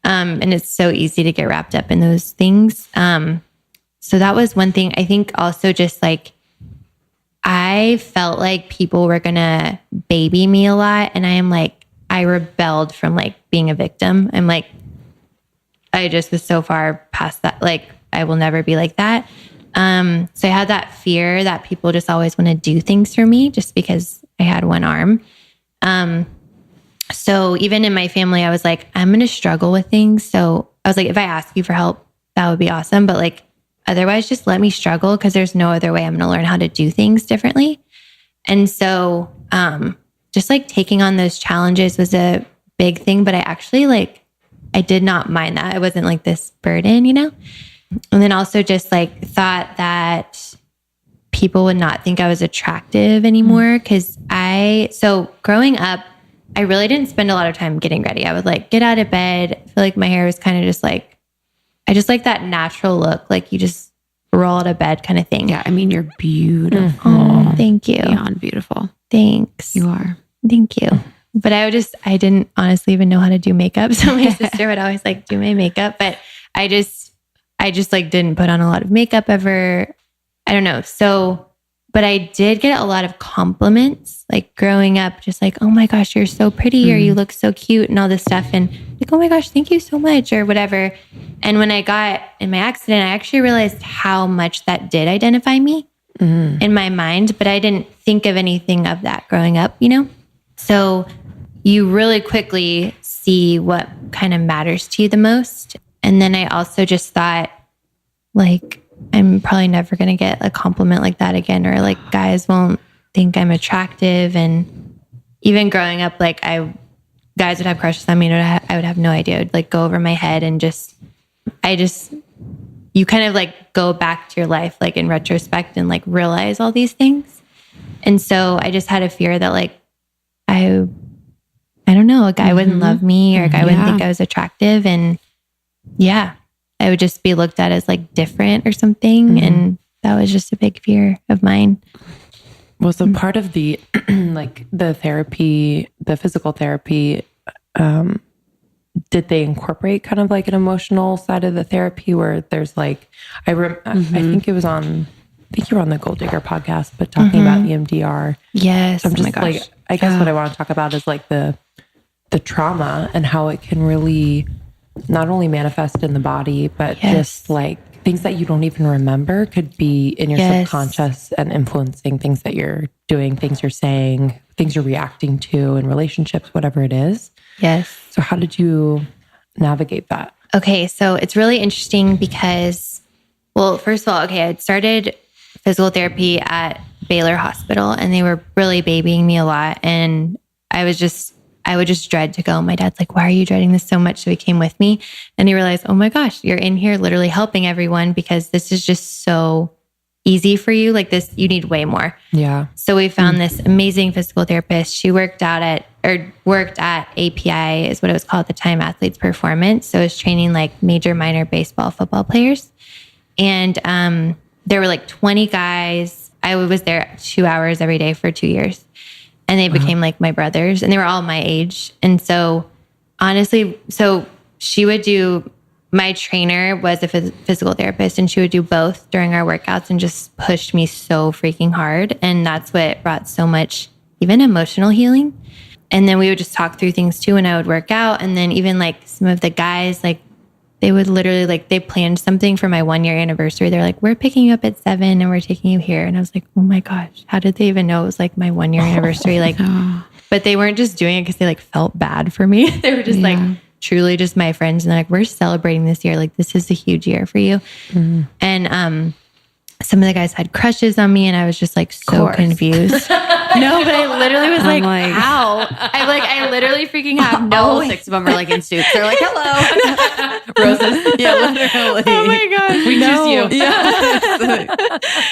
And it's so easy to get wrapped up in those things. So that was one thing. I think also just I felt like people were going to baby me a lot. And I rebelled from like being a victim. I'm like, I just was so far past that. Like, I will never be like that. So I had that fear that people just always want to do things for me just because I had one arm. So even in my family, I was like, I'm going to struggle with things. So I was like, if I ask you for help, that would be awesome. But like, otherwise just let me struggle because there's no other way I'm going to learn how to do things differently. And so, just like taking on those challenges was a big thing, but I actually I did not mind that. It wasn't like this burden, And then also just like thought that people would not think I was attractive anymore. Cause so growing up, I really didn't spend a lot of time getting ready. I would like get out of bed. I feel like my hair was kind of just like, I just like that natural look. Like you just roll out of bed kind of thing. Yeah. I mean, you're beautiful. Oh, thank you. Beyond beautiful. Thanks. You are. Thank you. But I didn't honestly even know how to do makeup. So my sister would always like do my makeup, but I just like didn't put on a lot of makeup ever. I don't know. So, but I did get a lot of compliments like growing up, just like, oh my gosh, you're so pretty or you look so cute and all this stuff. And like, oh my gosh, thank you so much or whatever. And when I got in my accident, I actually realized how much that did identify me in my mind, but I didn't think of anything of that growing up, So you really quickly see what kind of matters to you the most. And then I also just thought like, I'm probably never going to get a compliment like that again, or like guys won't think I'm attractive. And even growing up, like guys would have crushes on me and I would have no idea. It would like go over my head and you kind of like go back to your life, like in retrospect and like realize all these things. And so I just had a fear that like, I don't know, a guy wouldn't love me or a guy wouldn't think I was attractive. And yeah, I would just be looked at as like different or something. And that was just a big fear of mine. Was a part of the, like the therapy, the physical therapy, did they incorporate kind of like an emotional side of the therapy where there's like, I think it was I think you were on the Gold Digger podcast, but talking about EMDR. Yes. I'm just like, I guess what I want to talk about is like the trauma and how it can really not only manifest in the body, but just like things that you don't even remember could be in your subconscious and influencing things that you're doing, things you're saying, things you're reacting to in relationships, whatever it is. Yes. So how did you navigate that? Okay. So it's really interesting because, well, first of all, I'd started physical therapy at Baylor Hospital and they were really babying me a lot. And I would just dread to go. My dad's like, why are you dreading this so much? So he came with me and he realized, oh my gosh, you're in here literally helping everyone because this is just so easy for you. Like this, you need way more. Yeah. So we found this amazing physical therapist. She worked at API is what it was called at the time, Athletes Performance. So it was training like major, minor baseball, football players. And there were like 20 guys. I was there 2 hours every day for 2 years. And they became like my brothers and they were all my age. And so honestly, she would do, my trainer was a physical therapist and she would do both during our workouts and just pushed me so freaking hard. And that's what brought so much, even emotional healing. And then we would just talk through things too when I would work out. And then even like some of the guys, like they would literally like, they planned something for my 1 year anniversary. They're like, we're picking you up at 7 and we're taking you here. And I was like, oh my gosh, how did they even know it was like my 1 year anniversary? Like, but they weren't just doing it because they like felt bad for me. They were just like truly just my friends. And they're like, we're celebrating this year. Like, this is a huge year for you. And, some of the guys had crushes on me and I was just like so confused. No, but I literally was like, how? I literally freaking have All 6 of them are like in suits. They're like, hello. Roses. Yeah, literally. Oh my gosh. We choose you.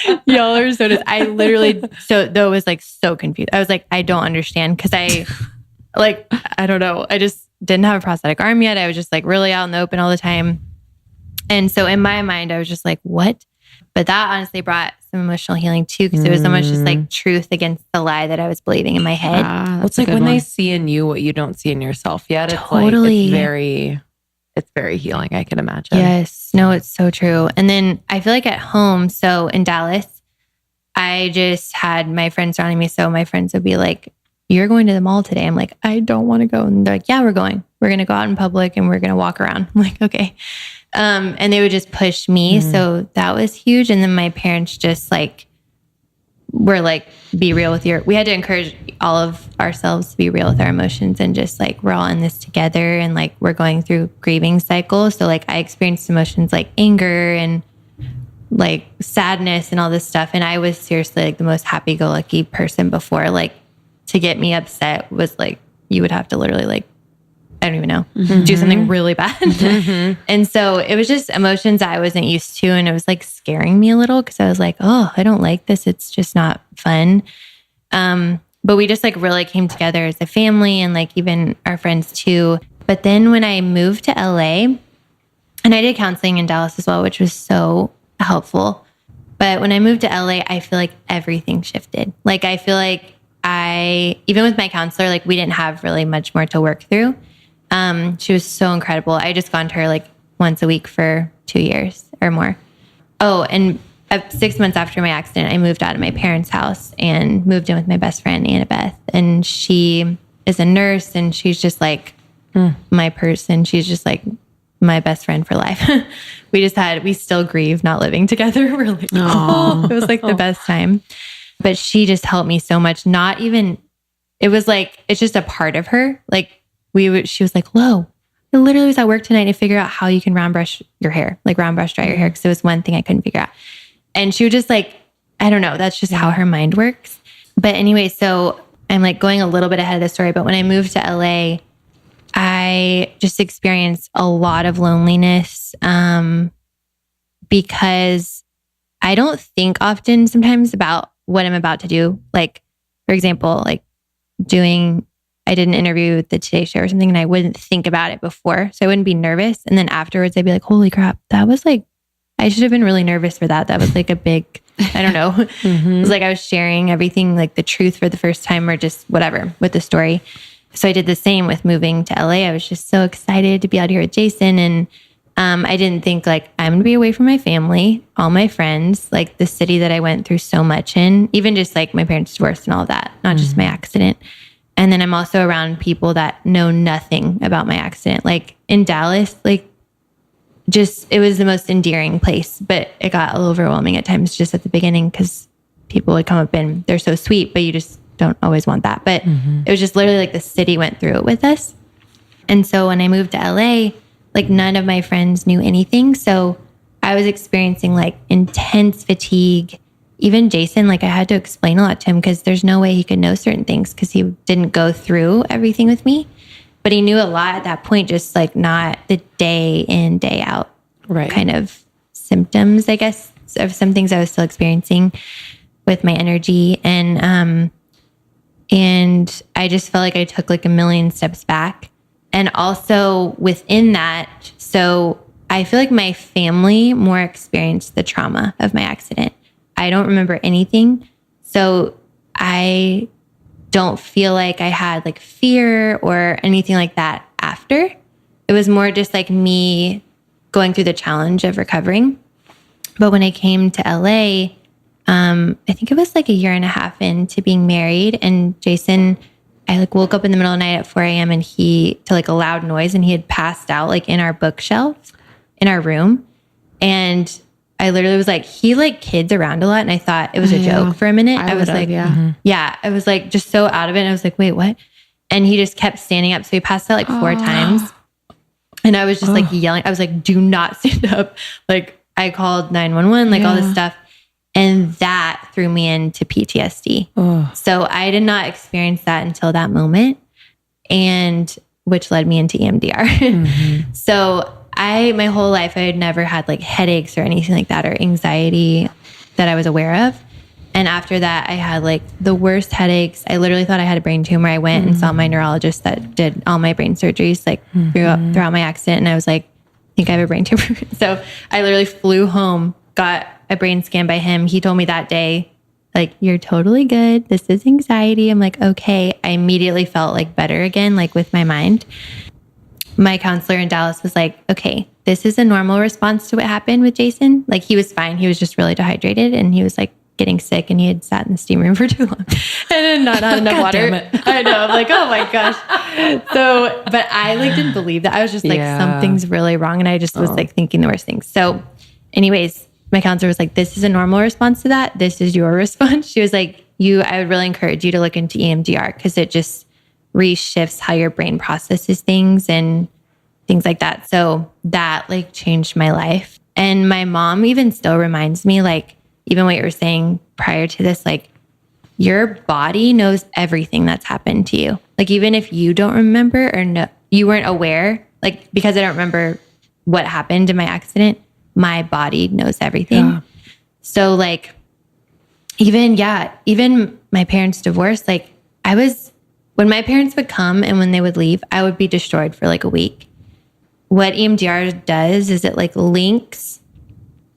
Yeah. Y'all are so, I literally, though was like so confused. I was like, I don't understand. Cause I don't know. I just didn't have a prosthetic arm yet. I was just like really out in the open all the time. And so in my mind, I was just like, what? But that honestly brought some emotional healing too, because it was so much just like truth against the lie that I was believing in my head. Well, it's like when they see in you what you don't see in yourself yet. It's totally. Like, it's very healing, I can imagine. Yes. No, it's so true. And then I feel like at home, so in Dallas, I just had my friends surrounding me. So my friends would be like, you're going to the mall today. I'm like, I don't want to go. And they're like, yeah, we're going. We're going to go out in public and we're going to walk around. I'm like, okay. And they would just push me. So that was huge. And then my parents just like, were like, be real with we had to encourage all of ourselves to be real with our emotions and just like, we're all in this together and like, we're going through grieving cycles. So like I experienced emotions like anger and like sadness and all this stuff. And I was seriously like the most happy-go-lucky person before. Like to get me upset was like, you would have to literally like, I don't even know, do something really bad. And so it was just emotions I wasn't used to. And it was like scaring me a little because I was like, oh, I don't like this. It's just not fun. But we just like really came together as a family and like even our friends too. But then when I moved to LA, and I did counseling in Dallas as well, which was so helpful. But when I moved to LA, I feel like everything shifted. Like I feel like even with my counselor, like we didn't have really much more to work through. She was so incredible. I just gone to her like once a week for 2 years or more. Oh, and 6 months after my accident, I moved out of my parents' house and moved in with my best friend, Annabeth. And she is a nurse and she's just like my person. She's just like my best friend for life. We still grieve not living together. We're like, oh, it was like the best time. But she just helped me so much. It was like, it's just a part of her. Like she was like, Lo, I literally was at work tonight to figure out how you can round brush your hair, like round brush dry your hair. Cause it was one thing I couldn't figure out. And she would just like, I don't know, that's just how her mind works. But anyway, so I'm like going a little bit ahead of the story, but when I moved to LA, I just experienced a lot of loneliness because I don't think often sometimes about what I'm about to do. Like, for example, like I did an interview with the Today Show or something and I wouldn't think about it before. So I wouldn't be nervous. And then afterwards I'd be like, holy crap, that was like, I should have been really nervous for that. That was like a big, I don't know. It was like I was sharing everything, like the truth for the first time or just whatever with the story. So I did the same with moving to LA. I was just so excited to be out here with Jason. And I didn't think like I'm going to be away from my family, all my friends, like the city that I went through so much in, even just like my parents' divorce and all of that, not just my accident. And then I'm also around people that know nothing about my accident. Like in Dallas, like it was the most endearing place, but it got a little overwhelming at times just at the beginning because people would come up and they're so sweet, but you just don't always want that. But it was just literally like the city went through it with us. And so when I moved to LA, like none of my friends knew anything. So I was experiencing like intense fatigue. Even Jason, like I had to explain a lot to him because there's no way he could know certain things because he didn't go through everything with me. But he knew a lot at that point, just like not the day in, day out kind of symptoms, I guess, of some things I was still experiencing with my energy. And I just felt like I took like a million steps back. And also within that, so I feel like my family more experienced the trauma of my accident. I don't remember anything. So I don't feel like I had like fear or anything like that after. It was more just like me going through the challenge of recovering. But when I came to LA, I think it was like a year and a half into being married, and Jason, I like woke up in the middle of the night at 4 a.m. and to like a loud noise, and he had passed out like in our bookshelves in our room. And I literally was like, he like kids around a lot. And I thought it was a joke for a minute. I was like, I was like just so out of it. And I was like, wait, what? And he just kept standing up. So he passed out like 4 times. And I was just like yelling. I was like, do not stand up. Like I called 911, like all this stuff. And that threw me into PTSD. So I did not experience that until that moment, and which led me into EMDR. So my whole life, I had never had like headaches or anything like that or anxiety that I was aware of. And after that, I had like the worst headaches. I literally thought I had a brain tumor. I went and saw my neurologist that did all my brain surgeries like throughout my accident. And I was like, I think I have a brain tumor. So I literally flew home, got a brain scan by him. He told me that day, like, you're totally good. This is anxiety. I'm like, okay. I immediately felt like better again, like with my mind. My counselor in Dallas was like, okay, this is a normal response to what happened with Jason. Like he was fine. He was just really dehydrated. And he was like, getting sick and he had sat in the steam room for too long and not had enough water. I know. I'm like, oh my gosh. So, but I like didn't believe that. I was just like, something's really wrong. And I just was like thinking the worst things. So anyways, my counselor was like, this is a normal response to that. This is your response. She was like, I would really encourage you to look into EMDR because it just reshifts how your brain processes things and things like that. So that like changed my life. And my mom even still reminds me, like, even what you were saying prior to this, like your body knows everything that's happened to you. Like, even if you don't remember or no, you weren't aware, like, because I don't remember what happened in my accident, my body knows everything. Yeah. So like, even my parents' divorce, like when my parents would come and when they would leave, I would be destroyed for like a week. What EMDR does is it like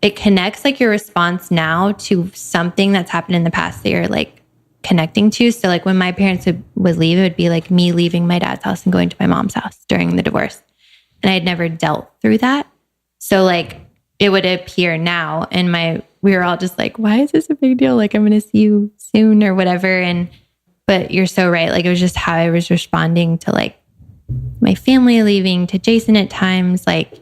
it connects like your response now to something that's happened in the past that you're like connecting to. So like when my parents would leave, it would be like me leaving my dad's house and going to my mom's house during the divorce. And I had never dealt through that. So like it would appear now and we were all just like, why is this a big deal? Like, I'm going to see you soon or whatever. But you're so right. Like, it was just how I was responding to like my family leaving, to Jason at times, like,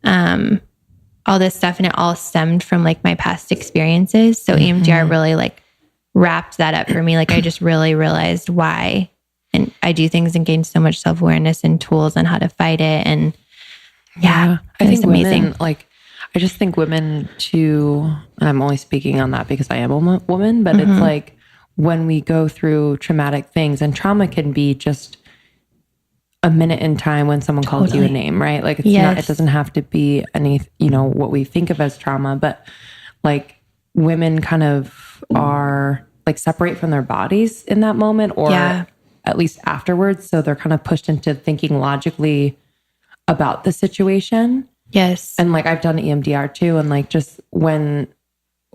all this stuff. And it all stemmed from like my past experiences. So EMDR really like wrapped that up for me. Like, I just really realized why, and I do things and gained so much self-awareness and tools on how to fight it. And I think amazing. Women, like, I just think women too, and I'm only speaking on that because I am a woman, but it's like when we go through traumatic things, and trauma can be just a minute in time when someone calls you a name, right? Like, it's not, it doesn't have to be any, what we think of as trauma, but like women kind of are like separate from their bodies in that moment, or at least afterwards. So they're kind of pushed into thinking logically about the situation. Yes. And like, I've done EMDR too. And like, just when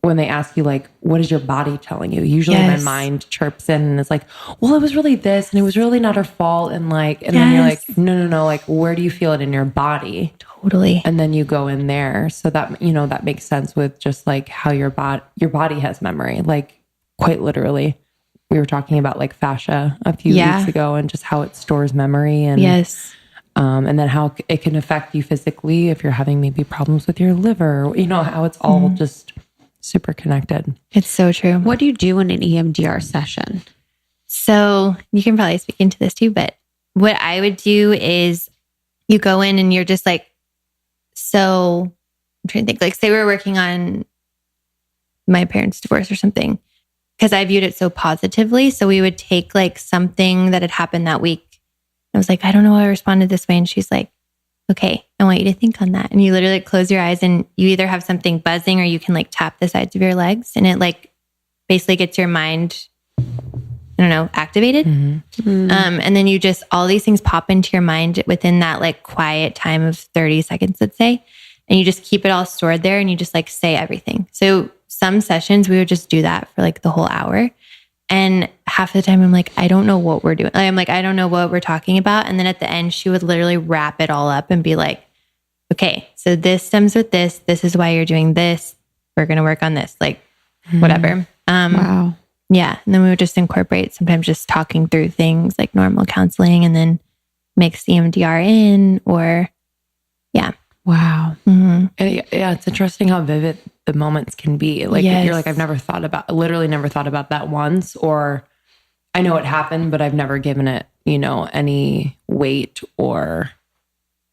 they ask you, like, what is your body telling you? Usually my mind chirps in and it's like, well, it was really this and it was really not her fault. And like, and then you're like, no. Like, where do you feel it in your body? Totally. And then you go in there. So that, that makes sense with just like how your body has memory, like quite literally. We were talking about like fascia a few weeks ago and just how it stores memory and and then how it can affect you physically if you're having maybe problems with your liver, how it's all just super connected. It's so true. What do you do in an EMDR session? So you can probably speak into this too, but what I would do is you go in and you're just like, so I'm trying to think, like, say we're working on my parents' divorce or something, because I viewed it so positively. So we would take like something that had happened that week. I was like, I don't know why I responded this way. And she's like, okay, I want you to think on that. And you literally close your eyes and you either have something buzzing or you can like tap the sides of your legs and it like basically gets your mind, activated. And then you just, all these things pop into your mind within that like quiet time of 30 seconds, let's say. And you just keep it all stored there and you just like say everything. So some sessions we would just do that for like the whole hour. And half the time I'm like, I don't know what we're doing. I'm like, I don't know what we're talking about. And then at the end, she would literally wrap it all up and be like, okay, so this stems with this. This is why you're doing this. We're going to work on this, like whatever. Wow. Yeah. And then we would just incorporate sometimes just talking through things like normal counseling and then mix EMDR in or Wow. And it's interesting how vivid the moments can be. Like, you're like, I've literally never thought about that once, or I know it happened, but I've never given it, any weight, or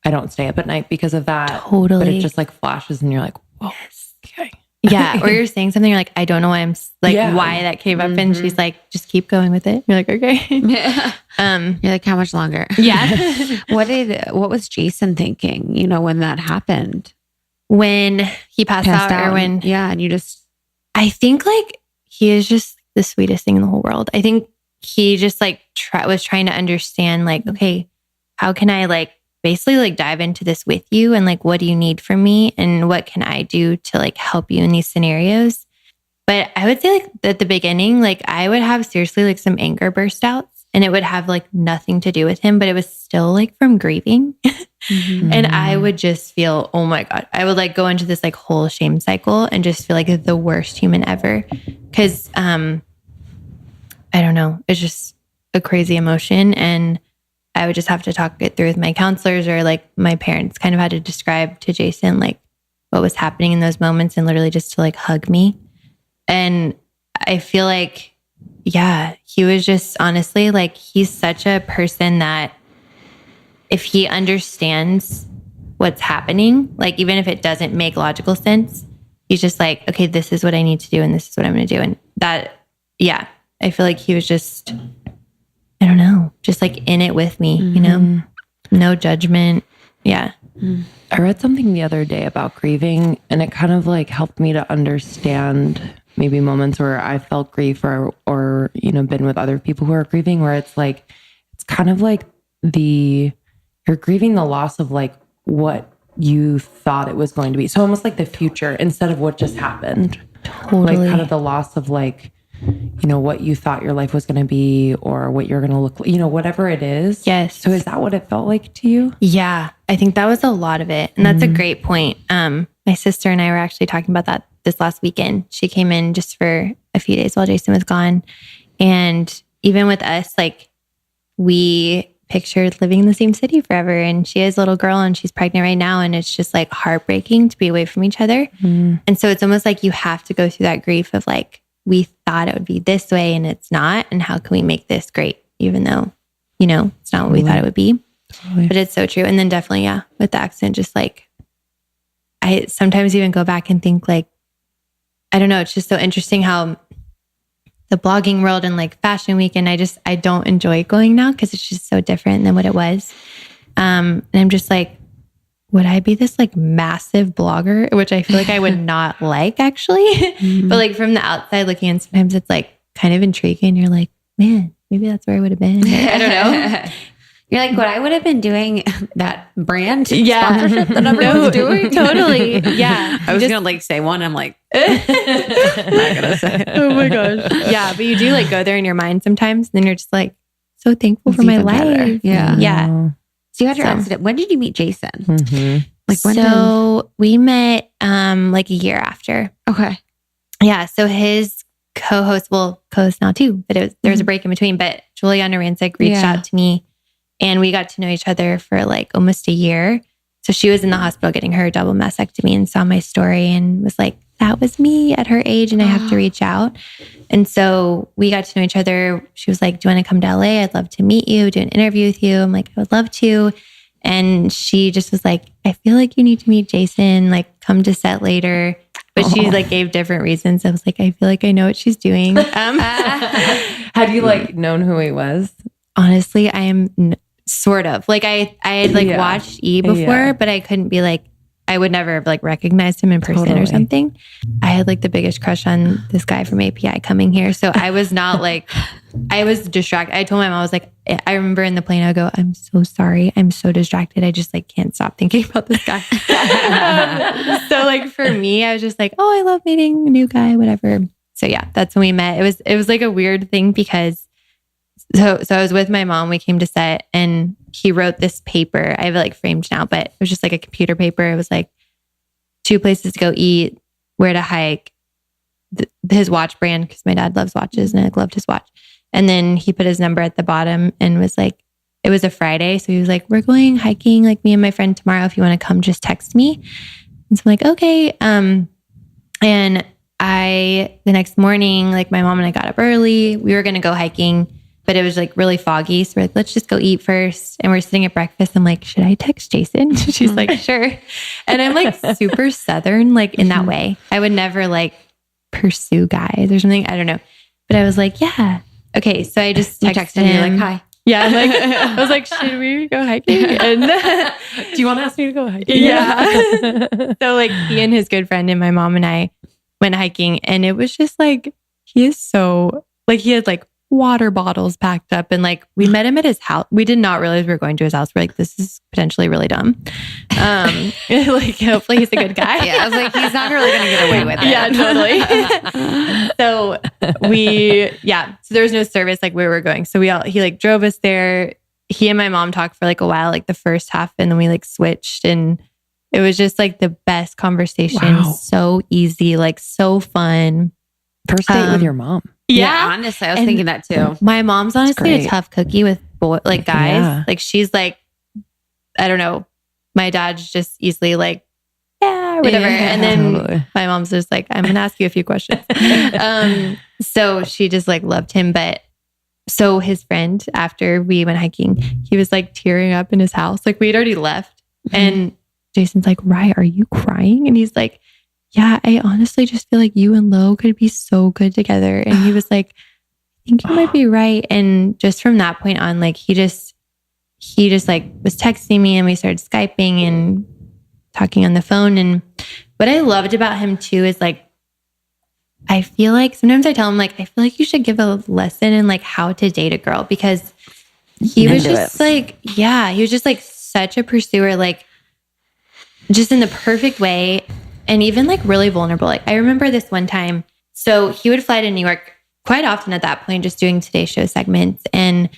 I don't stay up at night because of that. Totally. But it just like flashes and you're like, whoa. Okay. Yeah. Or you're saying something, you're like, I don't know why I'm like, why that came up. And she's like, just keep going with it. You're like, okay. You're like, how much longer? Yeah. What was Jason thinking, when that happened? When he passed out or when... Yeah. And you just... I think like he is just the sweetest thing in the whole world. I think he just like was trying to understand like, okay, how can I like basically like dive into this with you? And like, what do you need from me? And what can I do to like help you in these scenarios? But I would say like at the beginning, like I would have seriously like some anger burst outs. and it would have like nothing to do with him, but it was still like from grieving. And I would just feel, oh my God, I would like go into this like whole shame cycle and just feel like the worst human ever. Cause, I don't know, it's just a crazy emotion. And I would just have to talk it through with my counselors, or like my parents kind of had to describe to Jason, like what was happening in those moments, and literally just to like hug me. And I feel like, yeah, he was just honestly like, he's such a person that if he understands what's happening, like even if it doesn't make logical sense, he's just like, okay, this is what I need to do and this is what I'm going to do. And that, yeah, I feel like he was just, I don't know, just like in it with me, you know, no judgment. Yeah. I read something the other day about grieving, and it kind of like helped me to understand maybe moments where I felt grief or, you know, been with other people who are grieving, where it's like, it's kind of like you're grieving the loss of like what you thought it was going to be. So almost like the future instead of what just happened. Totally. Like kind of the loss of like, you know, what you thought your life was going to be, or what you're going to look like, you know, whatever it is. Yes. So is that what it felt like to you? Yeah, I think that was a lot of it. And that's a great point. My sister and I were actually talking about that this last weekend. She came in just for a few days while Jason was gone. And even with us, like we pictured living in the same city forever. And she is a little girl and she's pregnant right now. And it's just like heartbreaking to be away from each other. And so it's almost like you have to go through that grief of like, we thought it would be this way and it's not. And how can we make this great, even though, you know, it's not what we thought it would be. But it's so true. And then definitely, yeah, with the accident, just like, I sometimes even go back and think like, I don't know, it's just so interesting how the blogging world and like fashion week, and I don't enjoy going now because it's just so different than what it was. And I'm just like, would I be this like massive blogger, which I feel like I would not like actually. But like from the outside looking in, sometimes it's like kind of intriguing. You're like, man, maybe that's where I would have been. I don't know. You're like, what I would have been doing that brand sponsorship that everyone's doing. Totally. Yeah. I was going to like say one. I'm like, not going to say it. Oh my gosh. Yeah. But you do like go there in your mind sometimes. And then you're just like, so thankful for my life. Better. Yeah. Yeah. So you had your accident. When did you meet Jason? Like when we met like a year after. Okay. Yeah. So his co-host now too, but there was a break in between. But Juliana Rancic reached out to me, and we got to know each other for like almost a year. So she was in the hospital getting her double mastectomy and saw my story and was like, that was me at her age and I have to reach out. And so we got to know each other. She was like, do you want to come to LA? I'd love to meet you, do an interview with you. I'm like, I would love to. And she just was like, I feel like you need to meet Jason, like come to set later. But she like gave different reasons. I was like, I feel like I know what she's doing. Had you like known who he was? Honestly, I am sort of like, I had like watched E before, but I couldn't be like, I would never have like recognized him in person or something. I had like the biggest crush on this guy from API coming here. So I was not like, I was distracted. I told my mom, I was like, I remember in the plane, I go, I'm so sorry. I'm so distracted. I just like can't stop thinking about this guy. So like for me, I was just like, oh, I love meeting a new guy, whatever. So yeah, that's when we met. It was like a weird thing because so I was with my mom, we came to set and he wrote this paper. I have it like framed now, but it was just like a computer paper. It was like 2 places to go eat, where to hike, his watch brand, because my dad loves watches and I loved his watch. And then he put his number at the bottom and was like, it was a Friday. So he was like, we're going hiking, like me and my friend tomorrow. If you want to come, just text me. And so I'm like, okay. And the next morning, like my mom and I got up early. We were going to go hiking, but it was like really foggy. So we're like, let's just go eat first. And we're sitting at breakfast. I'm like, should I text Jason? She's like, sure. And I'm like super Southern, like in that way. I would never like pursue guys or something. I don't know. But I was like, yeah. Okay. So I just texted him. You're like, hi. Yeah. Like, I was like, should we go hiking? And do you want to ask me to go hiking? Yeah. So like he and his good friend and my mom and I went hiking, and it was just like, he is so like, he had like water bottles packed up. And like, we met him at his house. We did not realize we were going to his house. We're like, this is potentially really dumb. Like, hopefully he's a good guy. Yeah, I was like, he's not really going to get away with it. Yeah, totally. So there was no service like where we were going. So he like drove us there. He and my mom talked for like a while, like the first half, and then we like switched, and it was just like the best conversation. Wow. So easy, like so fun. First date with your mom. Yeah, honestly, I was thinking that too. My mom's honestly a tough cookie with guys. Yeah. Like she's like, I don't know. My dad's just easily like, yeah, whatever. Yeah, and then my mom's just like, I'm going to ask you a few questions. So she just like loved him. But so his friend, after we went hiking, he was like tearing up in his house. Like we'd already left. Mm-hmm. And Jason's like, Rye, are you crying? And he's like, yeah, I honestly just feel like you and Lo could be so good together. And he was like, I think you might be right. And just from that point on, like he just like was texting me, and we started Skyping and talking on the phone. And what I loved about him too is like, I feel like sometimes I tell him like, I feel like you should give a lesson in like how to date a girl, because he was just like, yeah, he was just like such a pursuer, like just in the perfect way. And even like really vulnerable. Like I remember this one time, so he would fly to New York quite often at that point, just doing Today Show segments. And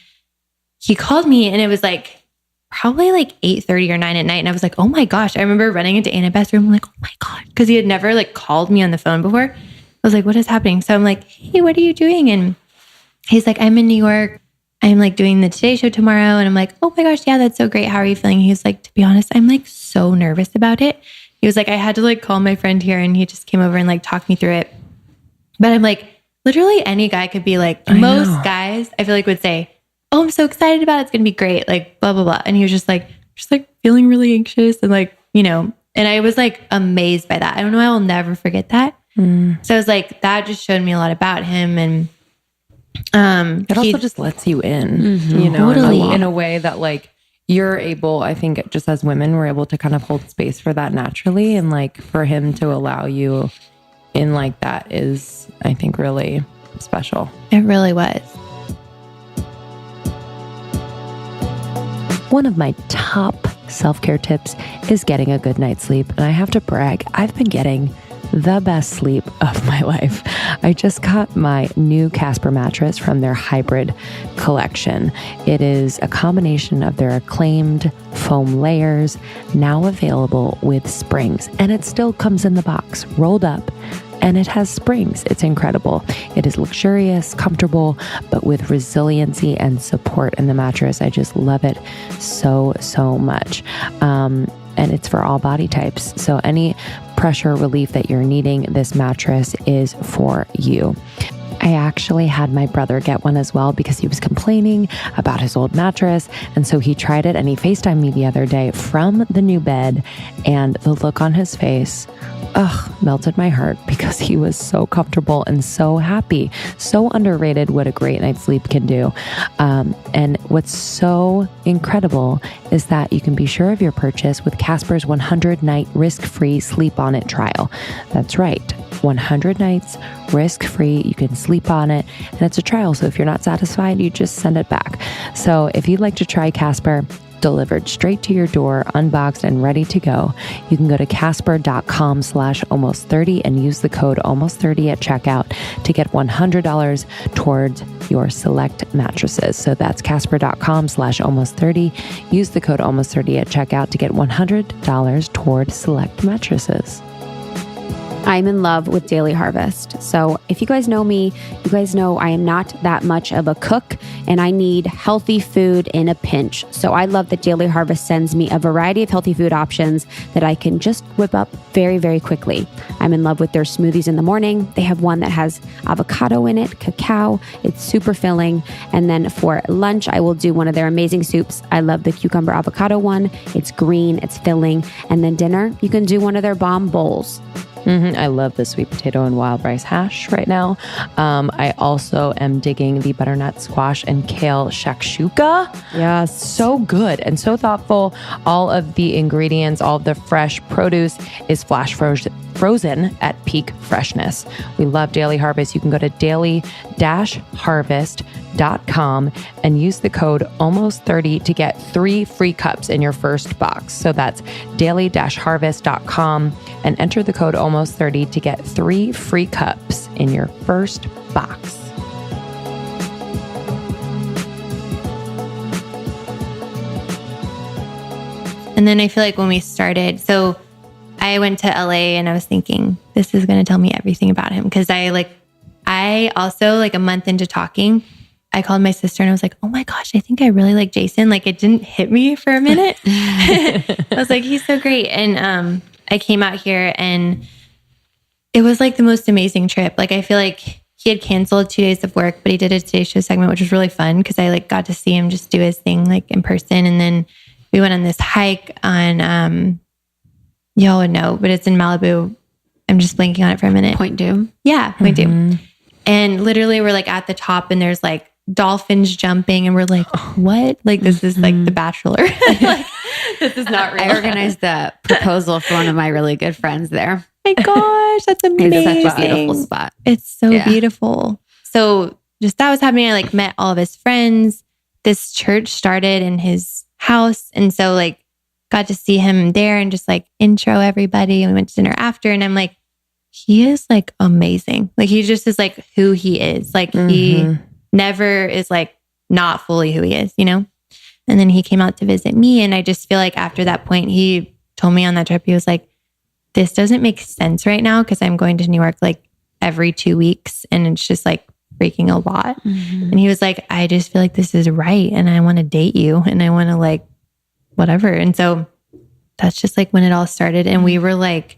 he called me, and it was like probably like 8:30 or 9 at night. And I was like, oh my gosh, I remember running into Annabeth's room. I'm like, oh my God. Cause he had never like called me on the phone before. I was like, what is happening? So I'm like, hey, what are you doing? And he's like, I'm in New York. I'm like doing the Today Show tomorrow. And I'm like, oh my gosh, yeah, that's so great. How are you feeling? He's like, to be honest, I'm like so nervous about it. He was like, I had to like call my friend here, and he just came over and like talked me through it. But I'm like, literally any guy could be like, most guys I feel like would say, oh, I'm so excited about it. It's going to be great. Like blah, blah, blah. And he was just like feeling really anxious and like, you know, and I was like amazed by that. I don't know. I will never forget that. So I was like, that just showed me a lot about him. And it also just lets you in, you know, in a way that like, you're able, I think just as women, we're able to kind of hold space for that naturally. And like for him to allow you in like that is, I think, really special. It really was. One of my top self-care tips is getting a good night's sleep. And I have to brag, I've been getting the best sleep of my life. I just got my new Casper mattress from their hybrid collection. It is a combination of their acclaimed foam layers, now available with springs, and it still comes in the box, rolled up, and it has springs. It's incredible. It is luxurious, comfortable, but with resiliency and support in the mattress. I just love it so, so much. And it's for all body types. So any pressure relief that you're needing, this mattress is for you. I actually had my brother get one as well because he was complaining about his old mattress. And so he tried it, and he FaceTimed me the other day from the new bed, and the look on his face, melted my heart because he was so comfortable and so happy. So underrated what a great night's sleep can do. And what's so incredible is that you can be sure of your purchase with Casper's 100-night risk-free sleep on it trial. That's right. 100 nights risk-free. You can sleep on it, and it's a trial. So if you're not satisfied, you just send it back. So if you'd like to try Casper, delivered straight to your door, unboxed and ready to go, you can go to casper.com/almost30 and use the code almost30 at checkout to get $100 towards your select mattresses. So that's casper.com/almost30. Use the code almost30 at checkout to get $100 towards select mattresses. I'm in love with Daily Harvest. So if you guys know me, you guys know I am not that much of a cook, and I need healthy food in a pinch. So I love that Daily Harvest sends me a variety of healthy food options that I can just whip up very, very quickly. I'm in love with their smoothies in the morning. They have one that has avocado in it, cacao. It's super filling. And then for lunch, I will do one of their amazing soups. I love the cucumber avocado one. It's green, it's filling. And then dinner, you can do one of their bomb bowls. I love the sweet potato and wild rice hash right now. I also am digging the butternut squash and kale shakshuka. Yes. So good and so thoughtful. All of the ingredients, all of the fresh produce is flash frozen at peak freshness. We love Daily Harvest. You can go to daily-harvest.com and use the code almost30 to get 3 free cups in your first box. So that's daily-harvest.com and enter the code almost30 to get 3 free cups in your first box. And then I feel like when we started, so I went to LA and I was thinking, this is going to tell me everything about him. Cause I also like a month into talking, I called my sister and I was like, oh my gosh, I think I really like Jason. Like it didn't hit me for a minute. I was like, he's so great. And I came out here and it was like the most amazing trip. Like I feel like he had canceled 2 days of work, but he did a Today Show segment, which was really fun because I like got to see him just do his thing like in person. And then we went on this hike on, y'all would know, but it's in Malibu. I'm just blanking on it for a minute. Point Doom. Yeah, Point Doom. And literally we're like at the top and there's like dolphins jumping and we're like, what? Like this is like The Bachelor. Like this is not real. I organized the proposal for one of my really good friends there. My gosh, that's amazing. It's such a beautiful spot. It's so beautiful. So just that was happening. I like met all of his friends. This church started in his house. And so like got to see him there and just like intro everybody. And we went to dinner after and I'm like, he is like amazing. Like he just is like who he is. Like he never is like not fully who he is, you know? And then he came out to visit me. And I just feel like after that point, he told me on that trip, he was like, this doesn't make sense right now because I'm going to New York like every 2 weeks and it's just like freaking a lot. And he was like, I just feel like this is right. And I want to date you and I want to like whatever. And so that's just like when it all started. And we were like,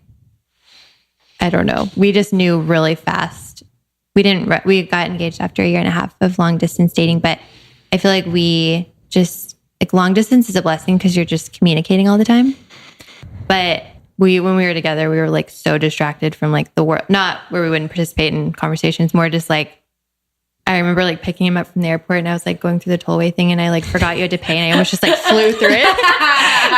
I don't know. We just knew really fast. We got engaged after a year and a half of long distance dating, but I feel like we just like long distance is a blessing because you're just communicating all the time. But when we were together, we were like so distracted from like the world, not where we wouldn't participate in conversations, more just like, I remember like picking him up from the airport and I was like going through the tollway thing and I like forgot you had to pay and I almost just like flew through it.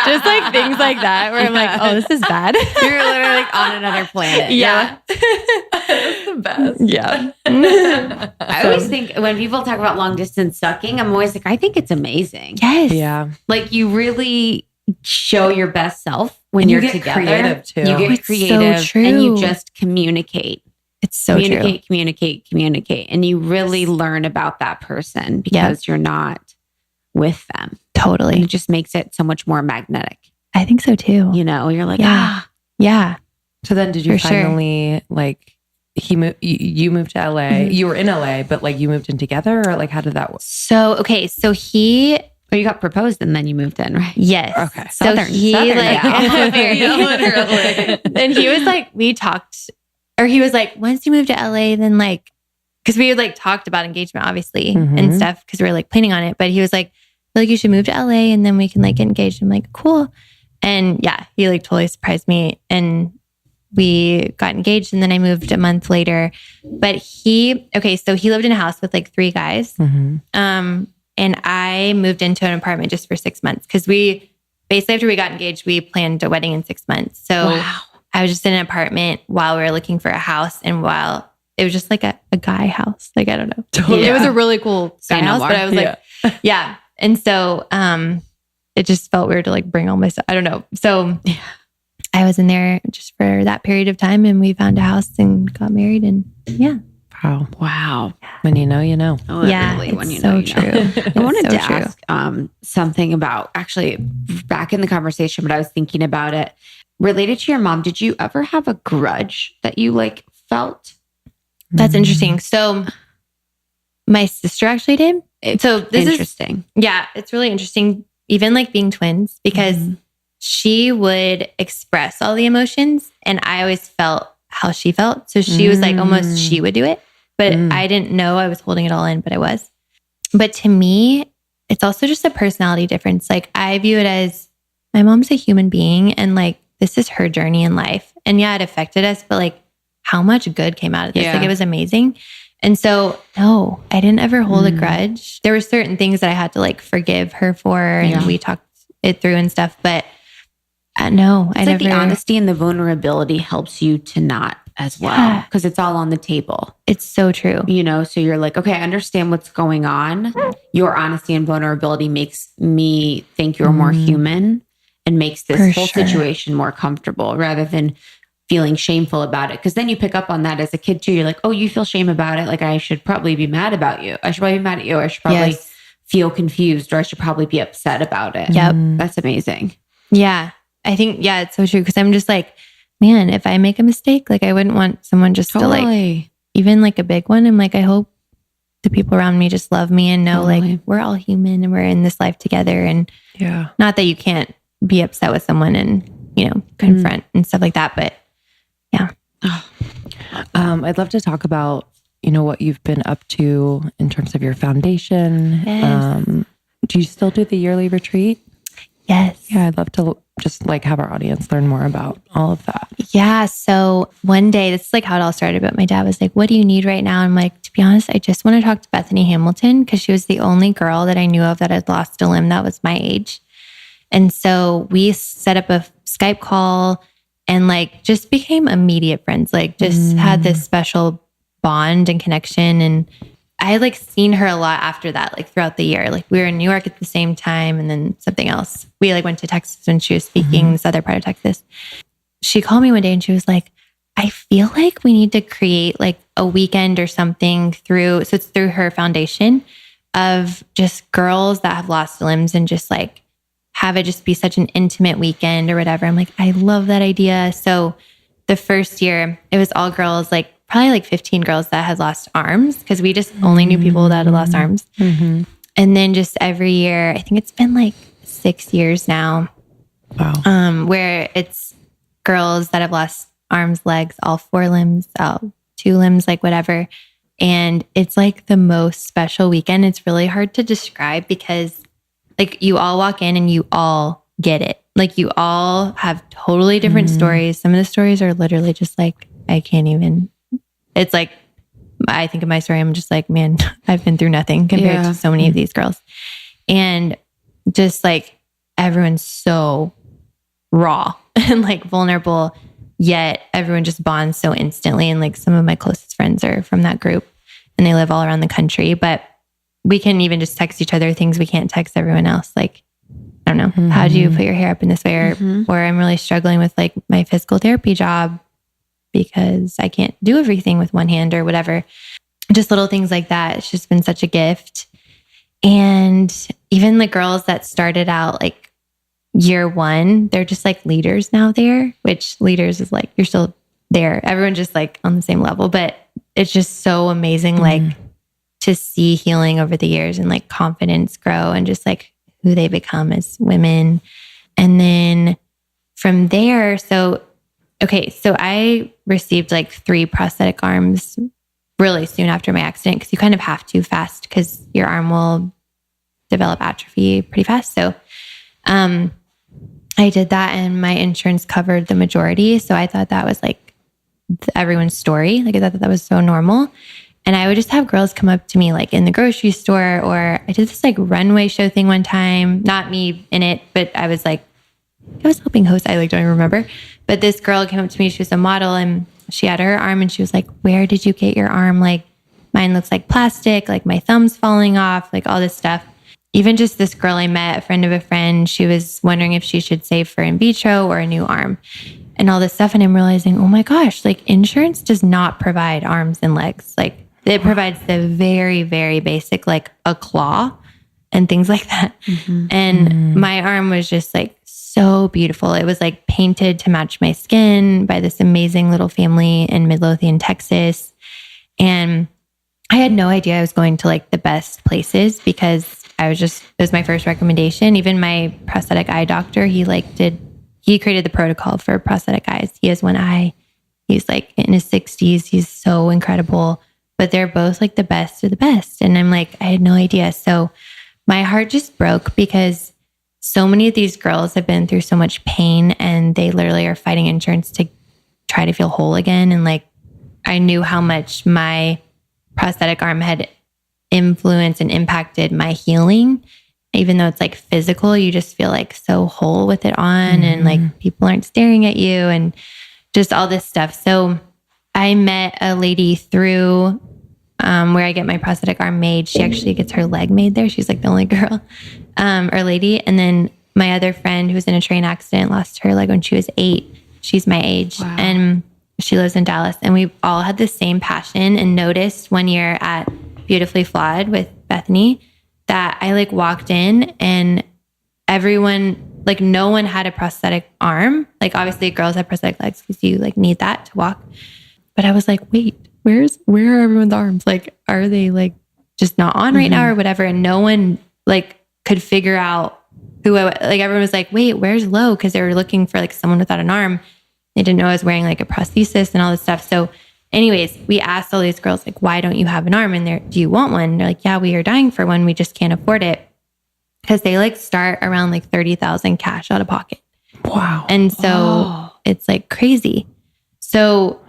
Just like things like that where I'm like, oh, this is bad. You're literally like on another planet. Yeah. That's the best. Yeah. I always think when people talk about long distance sucking, I'm always like, I think it's amazing. Yes. Yeah. Like you really show your best self when you're get together. creative too. You get It's so creative true. and you just communicate. It's so true. Communicate. And you really learn about that person because you're not with them. Totally. And it just makes it so much more magnetic. I think so too. You know, you're like, Yeah. So then did you For finally like you moved to LA? You were in LA, but like you moved in together or like how did that work? So, okay. So he, you got proposed and then you moved in, right? yes. Okay. So he like, literally. and he was like, we talked, or he was like, once you move to LA, then like, cause we had like talked about engagement obviously and stuff. Cause we were like planning on it, but he was like, I feel like you should move to LA and then we can like get engaged. I'm like, cool. And yeah, he like totally surprised me and we got engaged and then I moved a month later. But so he lived in a house with like 3 guys. And I moved into an apartment just for 6 months because we basically after we got engaged, we planned a wedding in 6 months. So I was just in an apartment while we were looking for a house and while it was just like a guy house. Like, I don't know. Totally. It was a really cool guy house, but I was like, yeah. And so it just felt weird to like bring all my stuff. I don't know. So I was in there just for that period of time and we found a house and got married and yeah. Wow. When you know, you know. Oh, yeah, really, when you so know, you know. true. I wanted so to true. ask something about actually back in the conversation, but I was thinking about it related to your mom. Did you ever have a grudge that you like felt? That's interesting. So my sister actually did. So this interesting. It's really interesting. Even like being twins because she would express all the emotions and I always felt how she felt. So she was like almost she would do it, but I didn't know I was holding it all in, but I was. But to me, it's also just a personality difference. Like I view it as my mom's a human being and like this is her journey in life. And yeah, it affected us, but like how much good came out of this? Like it was amazing. And so, no, I didn't ever hold a grudge. There were certain things that I had to like forgive her for and we talked it through and stuff. But No, I It's like never. the honesty and the vulnerability helps you to not as well, because it's all on the table. It's so true. You know, so you're like, okay, I understand what's going on. Your honesty and vulnerability makes me think you're more human and makes this whole situation more comfortable rather than feeling shameful about it. Because then you pick up on that as a kid too. You're like, oh, you feel shame about it. Like, I should probably be mad about you. I should probably be mad at you. I should probably feel confused, or I should probably be upset about it. Yep. That's amazing. Yeah. I think, it's so true. Cause I'm just like, man, if I make a mistake, like I wouldn't want someone just to like, even like a big one. I'm like, I hope the people around me just love me and know like we're all human and we're in this life together. And not that you can't be upset with someone and, you know, confront and stuff like that. But yeah. I'd love to talk about, you know, what you've been up to in terms of your foundation. Yes. Do you still do the yearly retreat? Yes. Yeah, I'd love to just like have our audience learn more about all of that. Yeah. So one day, this is like how it all started, but my dad was like, what do you need right now? I'm like, to be honest, I just want to talk to Bethany Hamilton because she was the only girl that I knew of that had lost a limb that was my age. And so we set up a Skype call and like just became immediate friends, like just had this special bond and connection. And I had like seen her a lot after that, like throughout the year. Like we were in New York at the same time and then something else. We like went to Texas when she was speaking, this other part of Texas. She called me one day and she was like, I feel like we need to create like a weekend or something so it's through her foundation of just girls that have lost limbs and just like have it just be such an intimate weekend or whatever. I'm like, I love that idea. So the first year it was all girls, like probably like 15 girls that had lost arms because we just only knew people that had lost arms. And then just every year, I think it's been like 6 years now, where it's girls that have lost arms, legs, all 4 limbs, 2 limbs, like whatever. And it's like the most special weekend. It's really hard to describe because like you all walk in and you all get it. Like you all have totally different stories. Some of the stories are literally just like, I can't even. It's like, I think of my story, I'm just like, man, I've been through nothing compared to so many of these girls. And just like, everyone's so raw and like vulnerable, yet everyone just bonds so instantly. And like some of my closest friends are from that group and they live all around the country, but we can even just text each other things we can't text everyone else. Like, I don't know, how do you put your hair up in this way? Or I'm really struggling with like my physical therapy job because I can't do everything with one hand or whatever. Just little things like that. It's just been such a gift. And even the girls that started out like year 1, they're just like leaders now there, which leaders is like, you're still there. Everyone's just like on the same level, but it's just so amazing. Like to see healing over the years and like confidence grow and just like who they become as women. And then from there, so I received like 3 prosthetic arms really soon after my accident because you kind of have to fast because your arm will develop atrophy pretty fast. So I did that and my insurance covered the majority. So I thought that was like everyone's story. Like I thought that was so normal. And I would just have girls come up to me like in the grocery store, or I did this like runway show thing one time, not me in it, but I was helping host. I like don't even remember. But this girl came up to me. She was a model and she had her arm and she was like, where did you get your arm? Like mine looks like plastic, like my thumb's falling off, like all this stuff. Even just this girl I met, a friend of a friend, she was wondering if she should save for in vitro or a new arm and all this stuff. And I'm realizing, oh my gosh, like insurance does not provide arms and legs. Like it provides the very, very basic, like a claw and things like that. And my arm was just like so beautiful. It was like painted to match my skin by this amazing little family in Midlothian, Texas. And I had no idea I was going to like the best places because it was my first recommendation. Even my prosthetic eye doctor, he created the protocol for prosthetic eyes. He has one eye. He's like in his 60s. He's so incredible, but they're both like the best of the best. And I'm like, I had no idea. So my heart just broke because so many of these girls have been through so much pain and they literally are fighting insurance to try to feel whole again. And like, I knew how much my prosthetic arm had influenced and impacted my healing. even though it's like physical, you just feel like so whole with it on and like people aren't staring at you and just all this stuff. So I met a lady through where I get my prosthetic arm made. She actually gets her leg made there. She's like the only girl or lady. And then my other friend who was in a train accident lost her leg when she was 8. She's my age. Wow. And she lives in Dallas. And we all had the same passion and noticed one year at Beautifully Flawed with Bethany that I like walked in and everyone, like no one had a prosthetic arm. Like obviously girls have prosthetic legs because you like need that to walk. But I was like, wait, where are everyone's arms? Like, are they like just not on right now or whatever? And no one like could figure out who like everyone was like, wait, where's Lo? Because they were looking for like someone without an arm. They didn't know I was wearing like a prosthesis and all this stuff. So anyways, we asked all these girls, like, why don't you have an arm? And do you want one? And they're like, yeah, we are dying for one. We just can't afford it. Because they like start around like 30,000 cash out of pocket. Wow. And so it's like crazy. So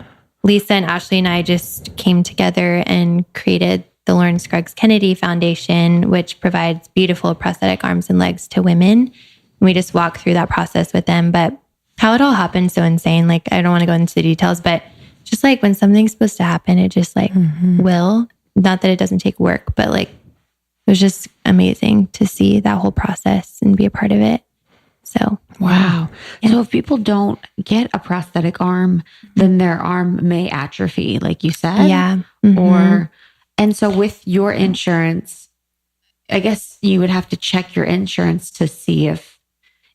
Lisa and Ashley and I just came together and created the Lauren Scruggs Kennedy Foundation, which provides beautiful prosthetic arms and legs to women. And we just walk through that process with them. But how it all happened, so insane. Like, I don't want to go into the details, but just like when something's supposed to happen, it just like will. Not that it doesn't take work, but like it was just amazing to see that whole process and be a part of it. So, wow. Yeah. So if people don't get a prosthetic arm, then their arm may atrophy, like you said. Yeah. And so with your insurance, I guess you would have to check your insurance to see if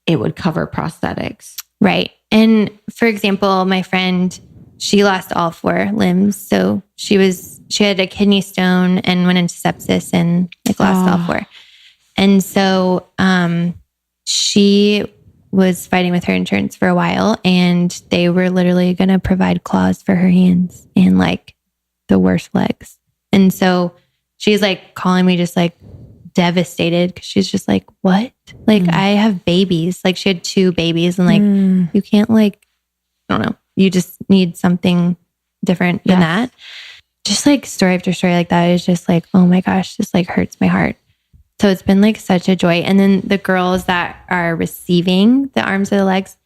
it would cover prosthetics. Right. And for example, my friend, she lost all 4 limbs. So she had a kidney stone and went into sepsis and like lost all 4. And so, she was fighting with her insurance for a while and they were literally going to provide claws for her hands and like the worst legs. And so she's like calling me just like devastated because she's just like, what? Like I have babies. Like she had 2 babies and like, you can't like, I don't know. You just need something different than that. Just like story after story like that is just like, oh my gosh, this like hurts my heart. So it's been like such a joy. And then the girls that are receiving the arms or the legs,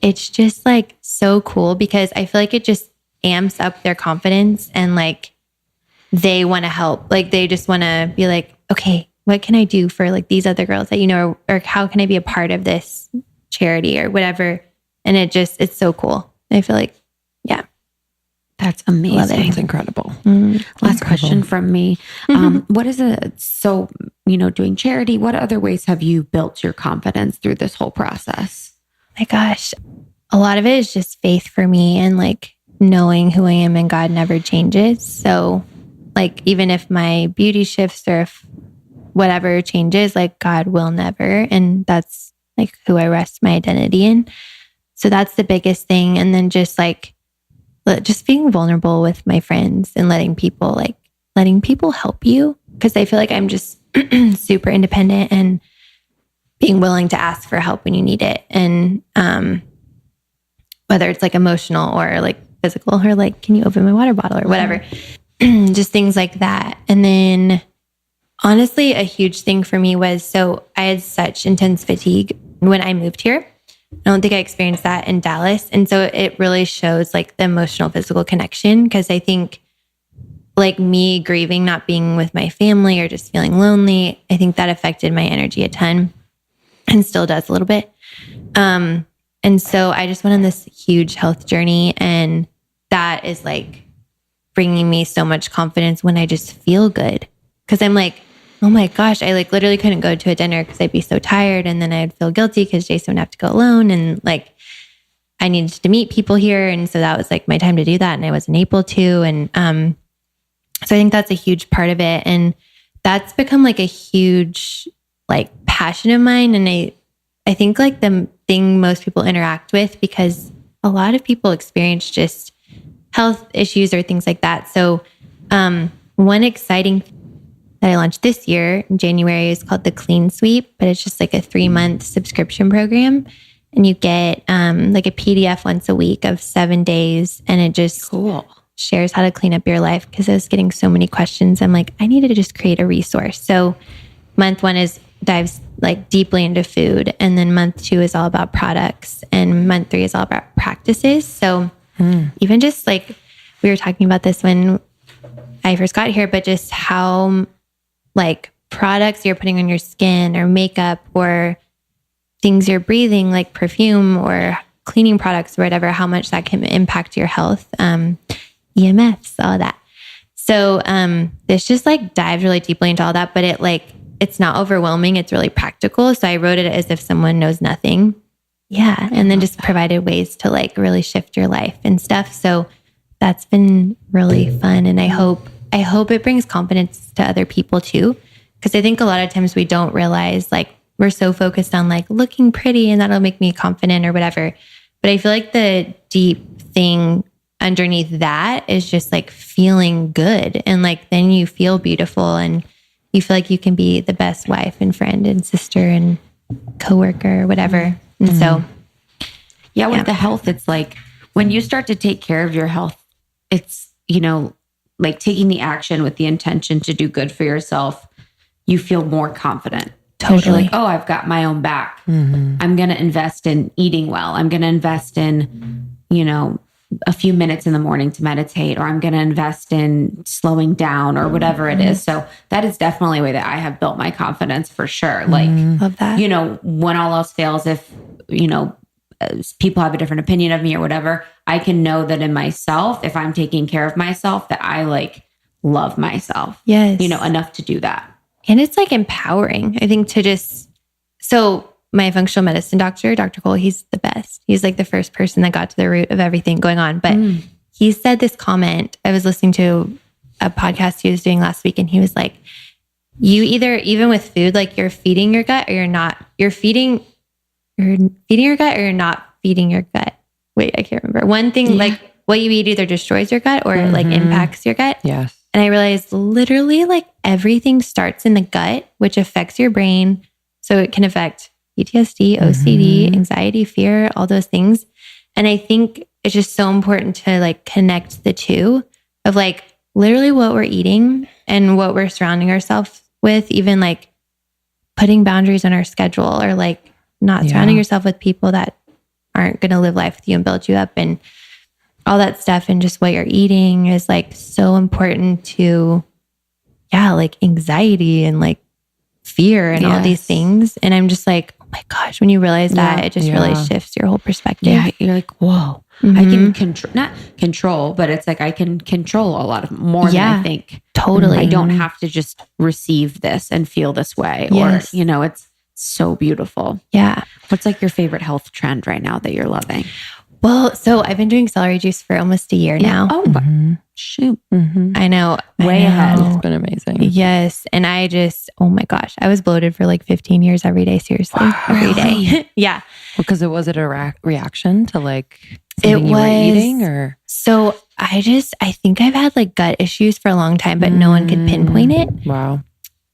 it's just like so cool because I feel like it just amps up their confidence and like they want to help. Like they just want to be like, okay, what can I do for like these other girls that you know, or how can I be a part of this charity or whatever? And it's so cool. I feel like, yeah. That's amazing. That's incredible. Last question from me. What is doing charity, what other ways have you built your confidence through this whole process? My gosh, a lot of it is just faith for me and like knowing who I am and God never changes. So like, even if my beauty shifts or if whatever changes, like God will never. And that's like who I rest my identity in. So that's the biggest thing. And then just being vulnerable with my friends and letting people help you. Cause I feel like I'm just super independent and being willing to ask for help when you need it. And, whether it's like emotional or like physical or like, can you open my water bottle or whatever, just things like that. And then honestly, a huge thing for me was, so I had such intense fatigue when I moved here. I don't think I experienced that in Dallas. And so it really shows like the emotional, physical connection. Because I think like me grieving, not being with my family or just feeling lonely, I think that affected my energy a ton and still does a little bit. And so I just went on this huge health journey and that is like bringing me so much confidence when I just feel good. Because I'm like, oh my gosh, I like literally couldn't go to a dinner because I'd be so tired. And then I'd feel guilty because Jason would have to go alone. And like, I needed to meet people here. And so that was like my time to do that. And I wasn't able to. And so I think that's a huge part of it. And that's become like a huge like passion of mine. And I think like the thing most people interact with, because a lot of people experience just health issues or things like that. So one exciting that I launched this year in January is called the Clean Sweep, but it's just like a 3-month subscription program. And you get like a PDF once a week of 7 days. And it just shares how to clean up your life. Because I was getting so many questions. I'm like, I needed to just create a resource. So month 1 is dives like deeply into food. And then month 2 is all about products, and month 3 is all about practices. So even just like, we were talking about this when I first got here, but just how like products you're putting on your skin or makeup or things you're breathing, like perfume or cleaning products or whatever, how much that can impact your health. EMFs, all that. So this just like dives really deeply into all that, but it's not overwhelming. It's really practical. So I wrote it as if someone knows nothing. Yeah. And then just provided ways to like really shift your life and stuff. So that's been really fun. And I hope it brings confidence to other people too. Cause I think a lot of times we don't realize, like, we're so focused on like looking pretty and that'll make me confident or whatever. But I feel like the deep thing underneath that is just like feeling good. And like, then you feel beautiful and you feel like you can be the best wife and friend and sister and coworker or whatever. And so, yeah, with the health, it's like when you start to take care of your health, it's, you know, like taking the action with the intention to do good for yourself, you feel more confident. Totally. Like, oh, I've got my own back. I'm going to invest in eating well. I'm going to invest in, you know, a few minutes in the morning to meditate, or I'm going to invest in slowing down or whatever it is. So that is definitely a way that I have built my confidence for sure. Like, love that. You know, when all else fails, if, you know, people have a different opinion of me or whatever, I can know that in myself, if I'm taking care of myself, that I like love myself. Yes. You know, enough to do that. And it's like empowering, I think, to just, so my functional medicine doctor, Dr. Cole, he's the best. He's like the first person that got to the root of everything going on. But he said this comment. I was listening to a podcast he was doing last week, and he was like, you either, even with food, like you're feeding your gut or you're not. You're feeding your gut or you're not feeding your gut. Wait, I can't remember. One thing, like what you eat either destroys your gut or like impacts your gut. Yes. And I realized literally like everything starts in the gut, which affects your brain. So it can affect PTSD, OCD, anxiety, fear, all those things. And I think it's just so important to like connect the two of like literally what we're eating and what we're surrounding ourselves with, even like putting boundaries on our schedule, or like not surrounding yourself with people that aren't going to live life with you and build you up and all that stuff. And just what you're eating is like so important to, like anxiety and like fear and all these things. And I'm just like, oh my gosh, when you realize that, it just really shifts your whole perspective. Yeah, you're like, whoa, I can not control, but it's like I can control a lot of more than I think. Totally. I don't have to just receive this and feel this way, or, you know, it's so beautiful. Yeah. What's like your favorite health trend right now that you're loving? Well, so I've been doing celery juice for almost a year now. Oh, shoot. I know. Way ahead. It's been amazing. Yes. And I just, oh my gosh, I was bloated for like 15 years every day. Seriously. Every day. Yeah. Because was it a reaction to like something you were eating, or? So I think I've had like gut issues for a long time, but no one could pinpoint it. Wow.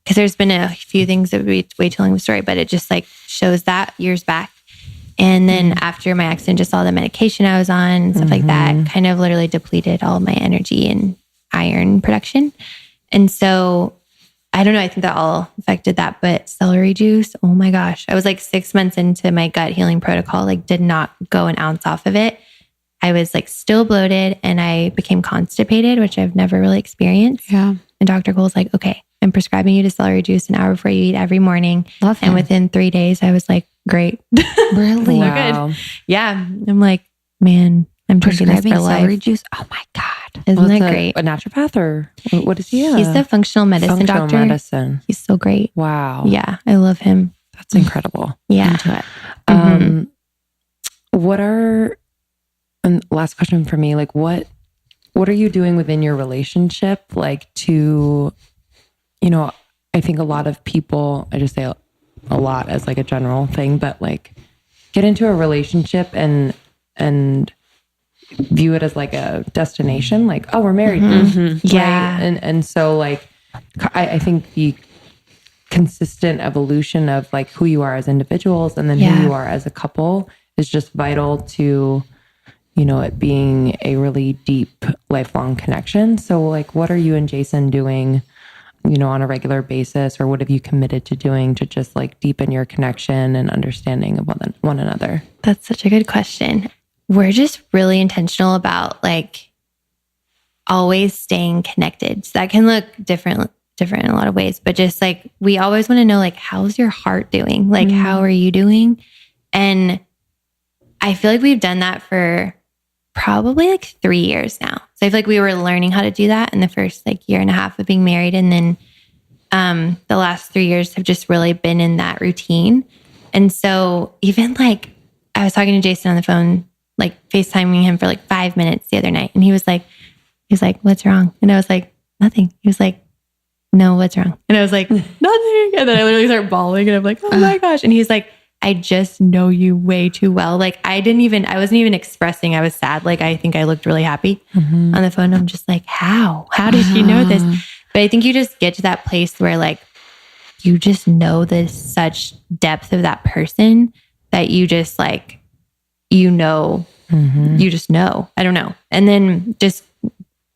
Because there's been a few things that would be way too long of a story, but it just like shows that years back. And then after my accident, just all the medication I was on and stuff like that kind of literally depleted all my energy and iron production. And so I don't know, I think that all affected that. But celery juice, oh my gosh. I was like 6 months into my gut healing protocol, like did not go an ounce off of it. I was like still bloated and I became constipated, which I've never really experienced. Yeah. And Dr. Cole's like, okay, I'm prescribing you to celery juice an hour before you eat every morning. Love him. And within 3 days, I was like, great. Really? Wow. Good. Yeah. I'm like, man, I'm drinking this for celery life. juice. Oh my God. Isn't that great? A naturopath, or what is he? He's the functional medicine doctor. Medicine. He's so great. Wow. Yeah. I love him. That's incredible. Yeah. Into it. What are, and last question for me, like what are you doing within your relationship? Like to, you know, I think a lot of people, I just say a lot as like a general thing, but like get into a relationship and view it as like a destination, like, oh, we're married. Right? Yeah. And so like, I think the consistent evolution of like who you are as individuals and then who you are as a couple is just vital to, you know, it being a really deep, lifelong connection. So like, what are you and Jason doing on a regular basis, or what have you committed to doing to just like deepen your connection and understanding of one another? That's such a good question. We're just really intentional about like always staying connected. So that can look different in a lot of ways, but just like, we always want to know, like, how's your heart doing? Like, how are you doing? And I feel like we've done that for probably like 3 years now. So I feel like we were learning how to do that in the first like year and a half of being married. And then the last 3 years have just really been in that routine. And so even like, I was talking to Jason on the phone, like FaceTiming him for like 5 minutes the other night. And he was like, what's wrong? And I was like, nothing. He was like, no, what's wrong? And I was like, nothing. And then I literally start bawling and I'm like, oh my gosh. And he's like, I just know you way too well. Like I wasn't even expressing I was sad. Like I think I looked really happy on the phone. I'm just like, how did you know this? But I think you just get to that place where like, you just know this such depth of that person that you just like, you just know, I don't know. And then just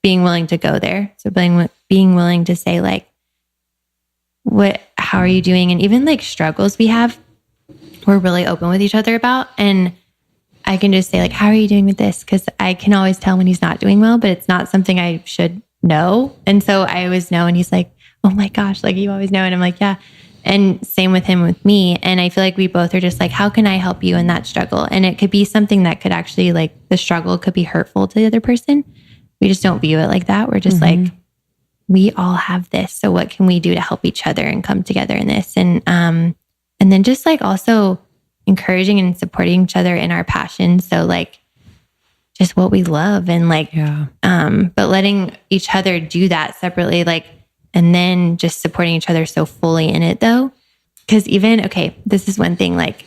being willing to go there. So being willing to say like, how are you doing? And even like struggles we have, we're really open with each other about. And I can just say like, how are you doing with this? Cause I can always tell when he's not doing well, but it's not something I should know. And so I always know. And he's like, oh my gosh, like you always know. And I'm like, yeah. And same with him, with me. And I feel like we both are just like, how can I help you in that struggle? And it could be something that could actually like, the struggle could be hurtful to the other person. We just don't view it like that. We're just like, we all have this. So what can we do to help each other and come together in this? And then just like also encouraging and supporting each other in our passions. So like just what we love and like, but letting each other do that separately, like, and then just supporting each other so fully in it though. Cause even, this is one thing, like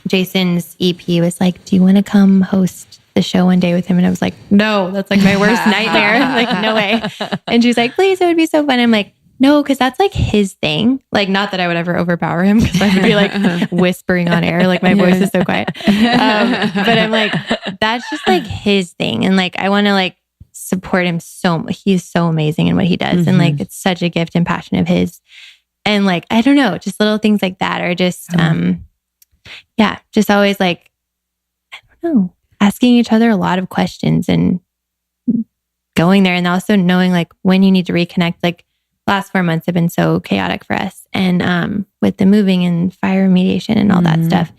Jason's EP was like, do you want to come host the show one day with him? And I was like, no, that's like my worst nightmare. Like, no way. And she's like, please, it would be so fun. I'm like, no, because that's like his thing. Like, not that I would ever overpower him because I would be like whispering on air. Like my voice is so quiet. But I'm like, that's just like his thing. And like, I want to like support him so much. He's so amazing in what he does. And like, it's such a gift and passion of his. And like, I don't know, just little things like that are just, just always like, I don't know, asking each other a lot of questions and going there. And also knowing like when you need to reconnect. Like last 4 months have been so chaotic for us. And with the moving and fire remediation and all that stuff,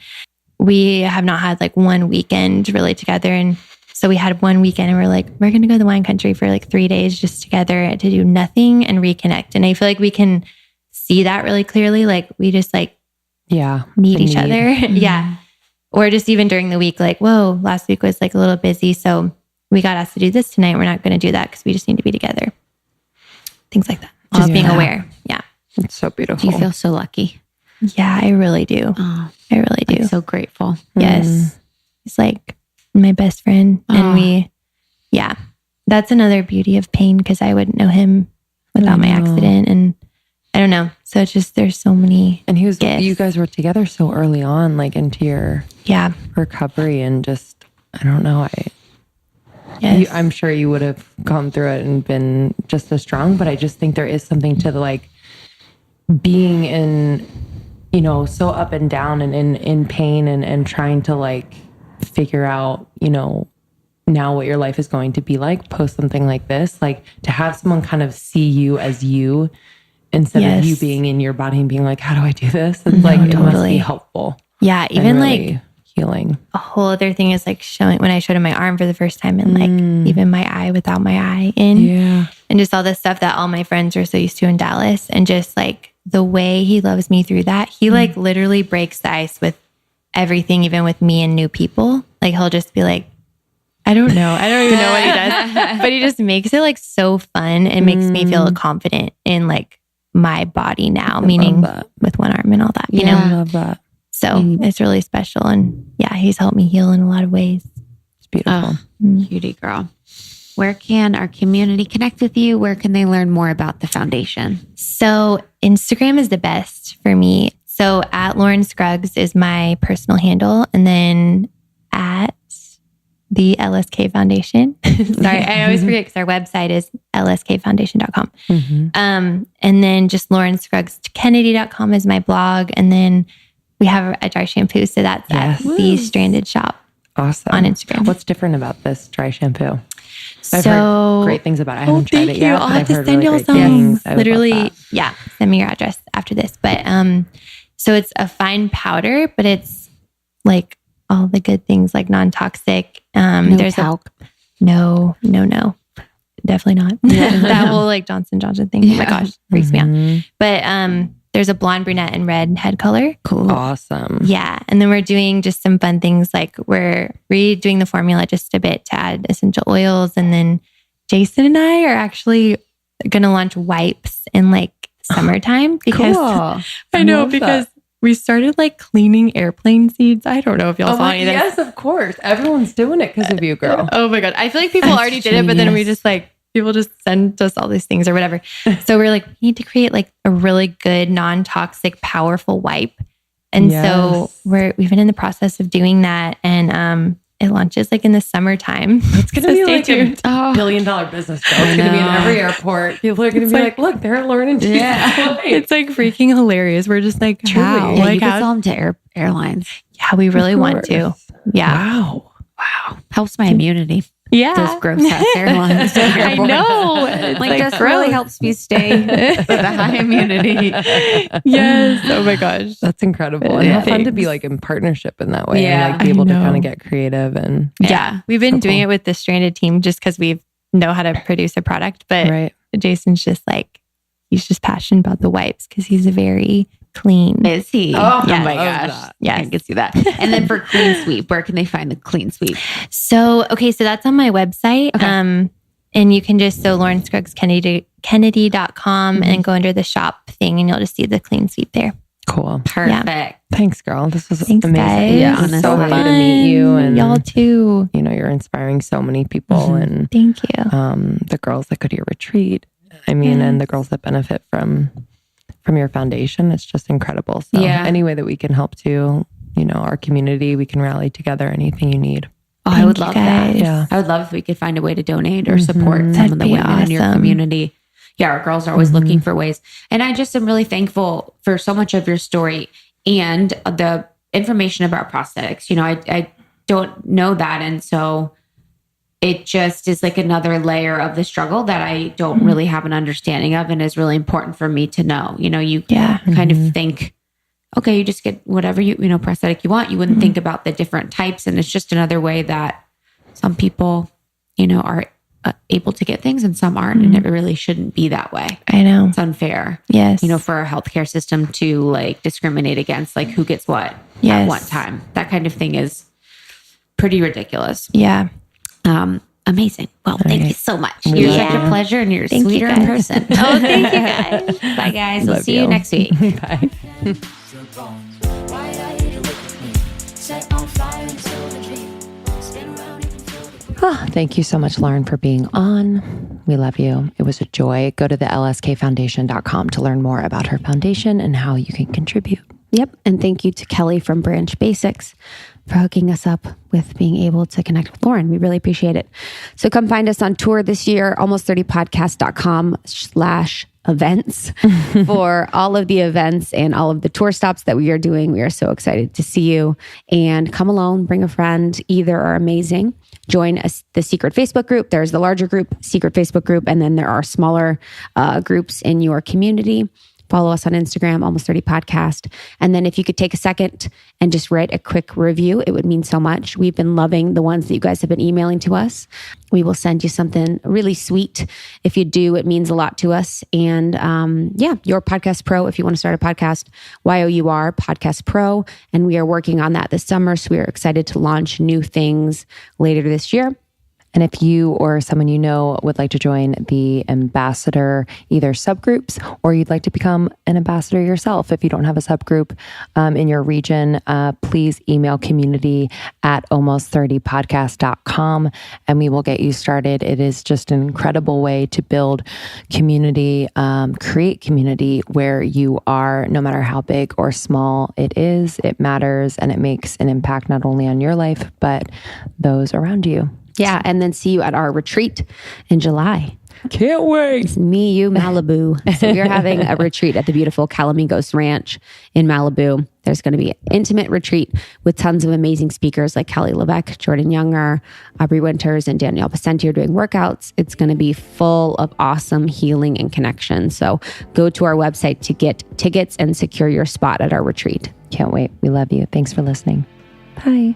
we have not had like one weekend really together. And so we had one weekend and we're like, we're going to go to the wine country for like 3 days just together to do nothing and reconnect. And I feel like we can see that really clearly. Like we just like, need each other. Yeah. Or just even during the week, like, whoa, last week was like a little busy. So we got asked to do this tonight. We're not going to do that because we just need to be together. Things like that. Just being aware. Yeah. It's so beautiful. Do you feel so lucky? Yeah, I really do. Oh, I really do. I'm so grateful. Yes. He's like my best friend. And that's another beauty of pain because I wouldn't know him without my accident. And I don't know. So it's just, there's so many. And you guys were together so early on, like into your recovery, and just, I don't know. I'm sure you would have gone through it and been just as strong, but I just think there is something to the, like being in, so up and down and in pain and trying to like figure out, now what your life is going to be like post something like this, like to have someone kind of see you as you instead of you being in your body and being like, how do I do this? It's like, it must be helpful. Yeah. Even really like healing. A whole other thing is like when I showed him my arm for the first time and like even my eye without my eye in and just all this stuff that all my friends are so used to in Dallas. And just like the way he loves me through that, he like literally breaks the ice with everything, even with me and new people. Like he'll just be like, I don't know. I don't even know what he does, but he just makes it like so fun and makes me feel confident in like my body now, meaning with one arm and all that, you know? I love that. So it's really special. And he's helped me heal in a lot of ways. It's beautiful. Cutie girl. Where can our community connect with you? Where can they learn more about the foundation? So Instagram is the best for me. So at Lauren Scruggs is my personal handle. And then at the LSK Foundation. Sorry, I always forget because our website is lskfoundation.com. And then just LaurenScruggsKennedy.com is my blog. And then we have a dry shampoo. So that's at the Stranded Shop. Awesome. On Instagram. What's different about this dry shampoo? I've heard great things about it. I haven't tried it yet. I'll have to send y'all some. Literally, send me your address after this. But so it's a fine powder, but it's like all the good things, like non-toxic. There's talc. No, definitely not. That whole like Johnson thing. Oh my gosh, freaks me out. But there's a blonde, brunette, and red head color. Cool. Awesome. Yeah. And then we're doing just some fun things, like we're redoing the formula just a bit to add essential oils. And then Jason and I are actually going to launch wipes in like summertime because I know because we started like cleaning airplane seats. I don't know if y'all saw any of this. Yes, of course. Everyone's doing it because of you, girl. Oh my God. I feel like people already did it, but then we just like, people just send us all these things or whatever. So we're like, we need to create like a really good, non-toxic, powerful wipe. And so we've been in the process of doing that. And it launches like in the summertime. It's going to be like a billion-dollar business, girl. It's going to be in every airport. People are going to be like, look, they're learning. It's like freaking hilarious. We're just like, wow. Yeah, you can sell them to airlines. Yeah, we really want to. Yeah. Wow. Helps my immunity. Yeah. Those gross ass airlines. I know. Like just really helps me stay with a high immunity. Yes. Oh my gosh. That's incredible. And how fun to be like in partnership in that way. Yeah. And like be able to kind of get creative and we've been doing it with the Stranded team just because we know how to produce a product. But Jason's just like, he's just passionate about the wipes because he's a very clean. Is he? Oh yes. my gosh. Yeah, I can see that. And then for Clean Sweep, where can they find the Clean Sweep? So that's on my website. Okay. And you can just, Lauren Scruggs Kennedy.com and go under the shop thing and you'll just see the Clean Sweep there. Cool. Perfect. Yeah. Thanks, girl. This was amazing. Guys. Yeah, honestly. So happy to meet you. And y'all too. You know, you're inspiring so many people. And thank you. The girls that go to your retreat. I mean, and the girls that benefit from your foundation, it's just incredible. So any way that we can help to, you know, our community, we can rally together, anything you need. Oh, I would love that. Yeah. I would love if we could find a way to donate or support some of the women in your community. Yeah, our girls are always looking for ways. And I just am really thankful for so much of your story and the information about prosthetics. You know, I don't know that. And so it just is like another layer of the struggle that I don't really have an understanding of and is really important for me to know. You know, you kind of think, okay, you just get whatever you know, prosthetic you want. You wouldn't think about the different types. And it's just another way that some people, you know, are able to get things and some aren't. And it really shouldn't be that way. I know. It's unfair. Yes. You know, for our healthcare system to like discriminate against like who gets what at what time. That kind of thing is pretty ridiculous. Yeah. Amazing. Well, thank you so much. You're such a pleasure and you're sweeter in person. Oh, thank you guys. Bye guys. We'll see you next week. Bye. Thank you so much, Lauren, for being on. We love you. It was a joy. Go to the lskfoundation.com to learn more about her foundation and how you can contribute. Yep. And thank you to Kelly from Branch Basics for hooking us up with being able to connect with Lauren. We really appreciate it. So come find us on tour this year, almost30podcast.com/events for all of the events and all of the tour stops that we are doing. We are so excited to see you, and come alone, bring a friend. Either are amazing. Join us, the secret Facebook group. There's the larger group, secret Facebook group, and then there are smaller groups in your community. Follow us on Instagram, Almost 30 Podcast. And then if you could take a second and just write a quick review, it would mean so much. We've been loving the ones that you guys have been emailing to us. We will send you something really sweet. If you do, it means a lot to us. And Your Podcast Pro, if you want to start a podcast, YOUR Podcast Pro. And we are working on that this summer. So we are excited to launch new things later this year. And if you or someone you know would like to join the ambassador, either subgroups, or you'd like to become an ambassador yourself, if you don't have a subgroup in your region, please email community@almost30podcast.com and we will get you started. It is just an incredible way to build community, create community where you are, no matter how big or small it is, it matters and it makes an impact not only on your life, but those around you. Yeah. And then see you at our retreat in July. Can't wait. It's Me, You, Malibu. So we're having a retreat at the beautiful Calamigos Ranch in Malibu. There's going to be an intimate retreat with tons of amazing speakers like Kelly LeVeque, Jordan Younger, Aubrey Winters, and Danielle Pasenti are doing workouts. It's going to be full of awesome healing and connection. So go to our website to get tickets and secure your spot at our retreat. Can't wait. We love you. Thanks for listening. Bye.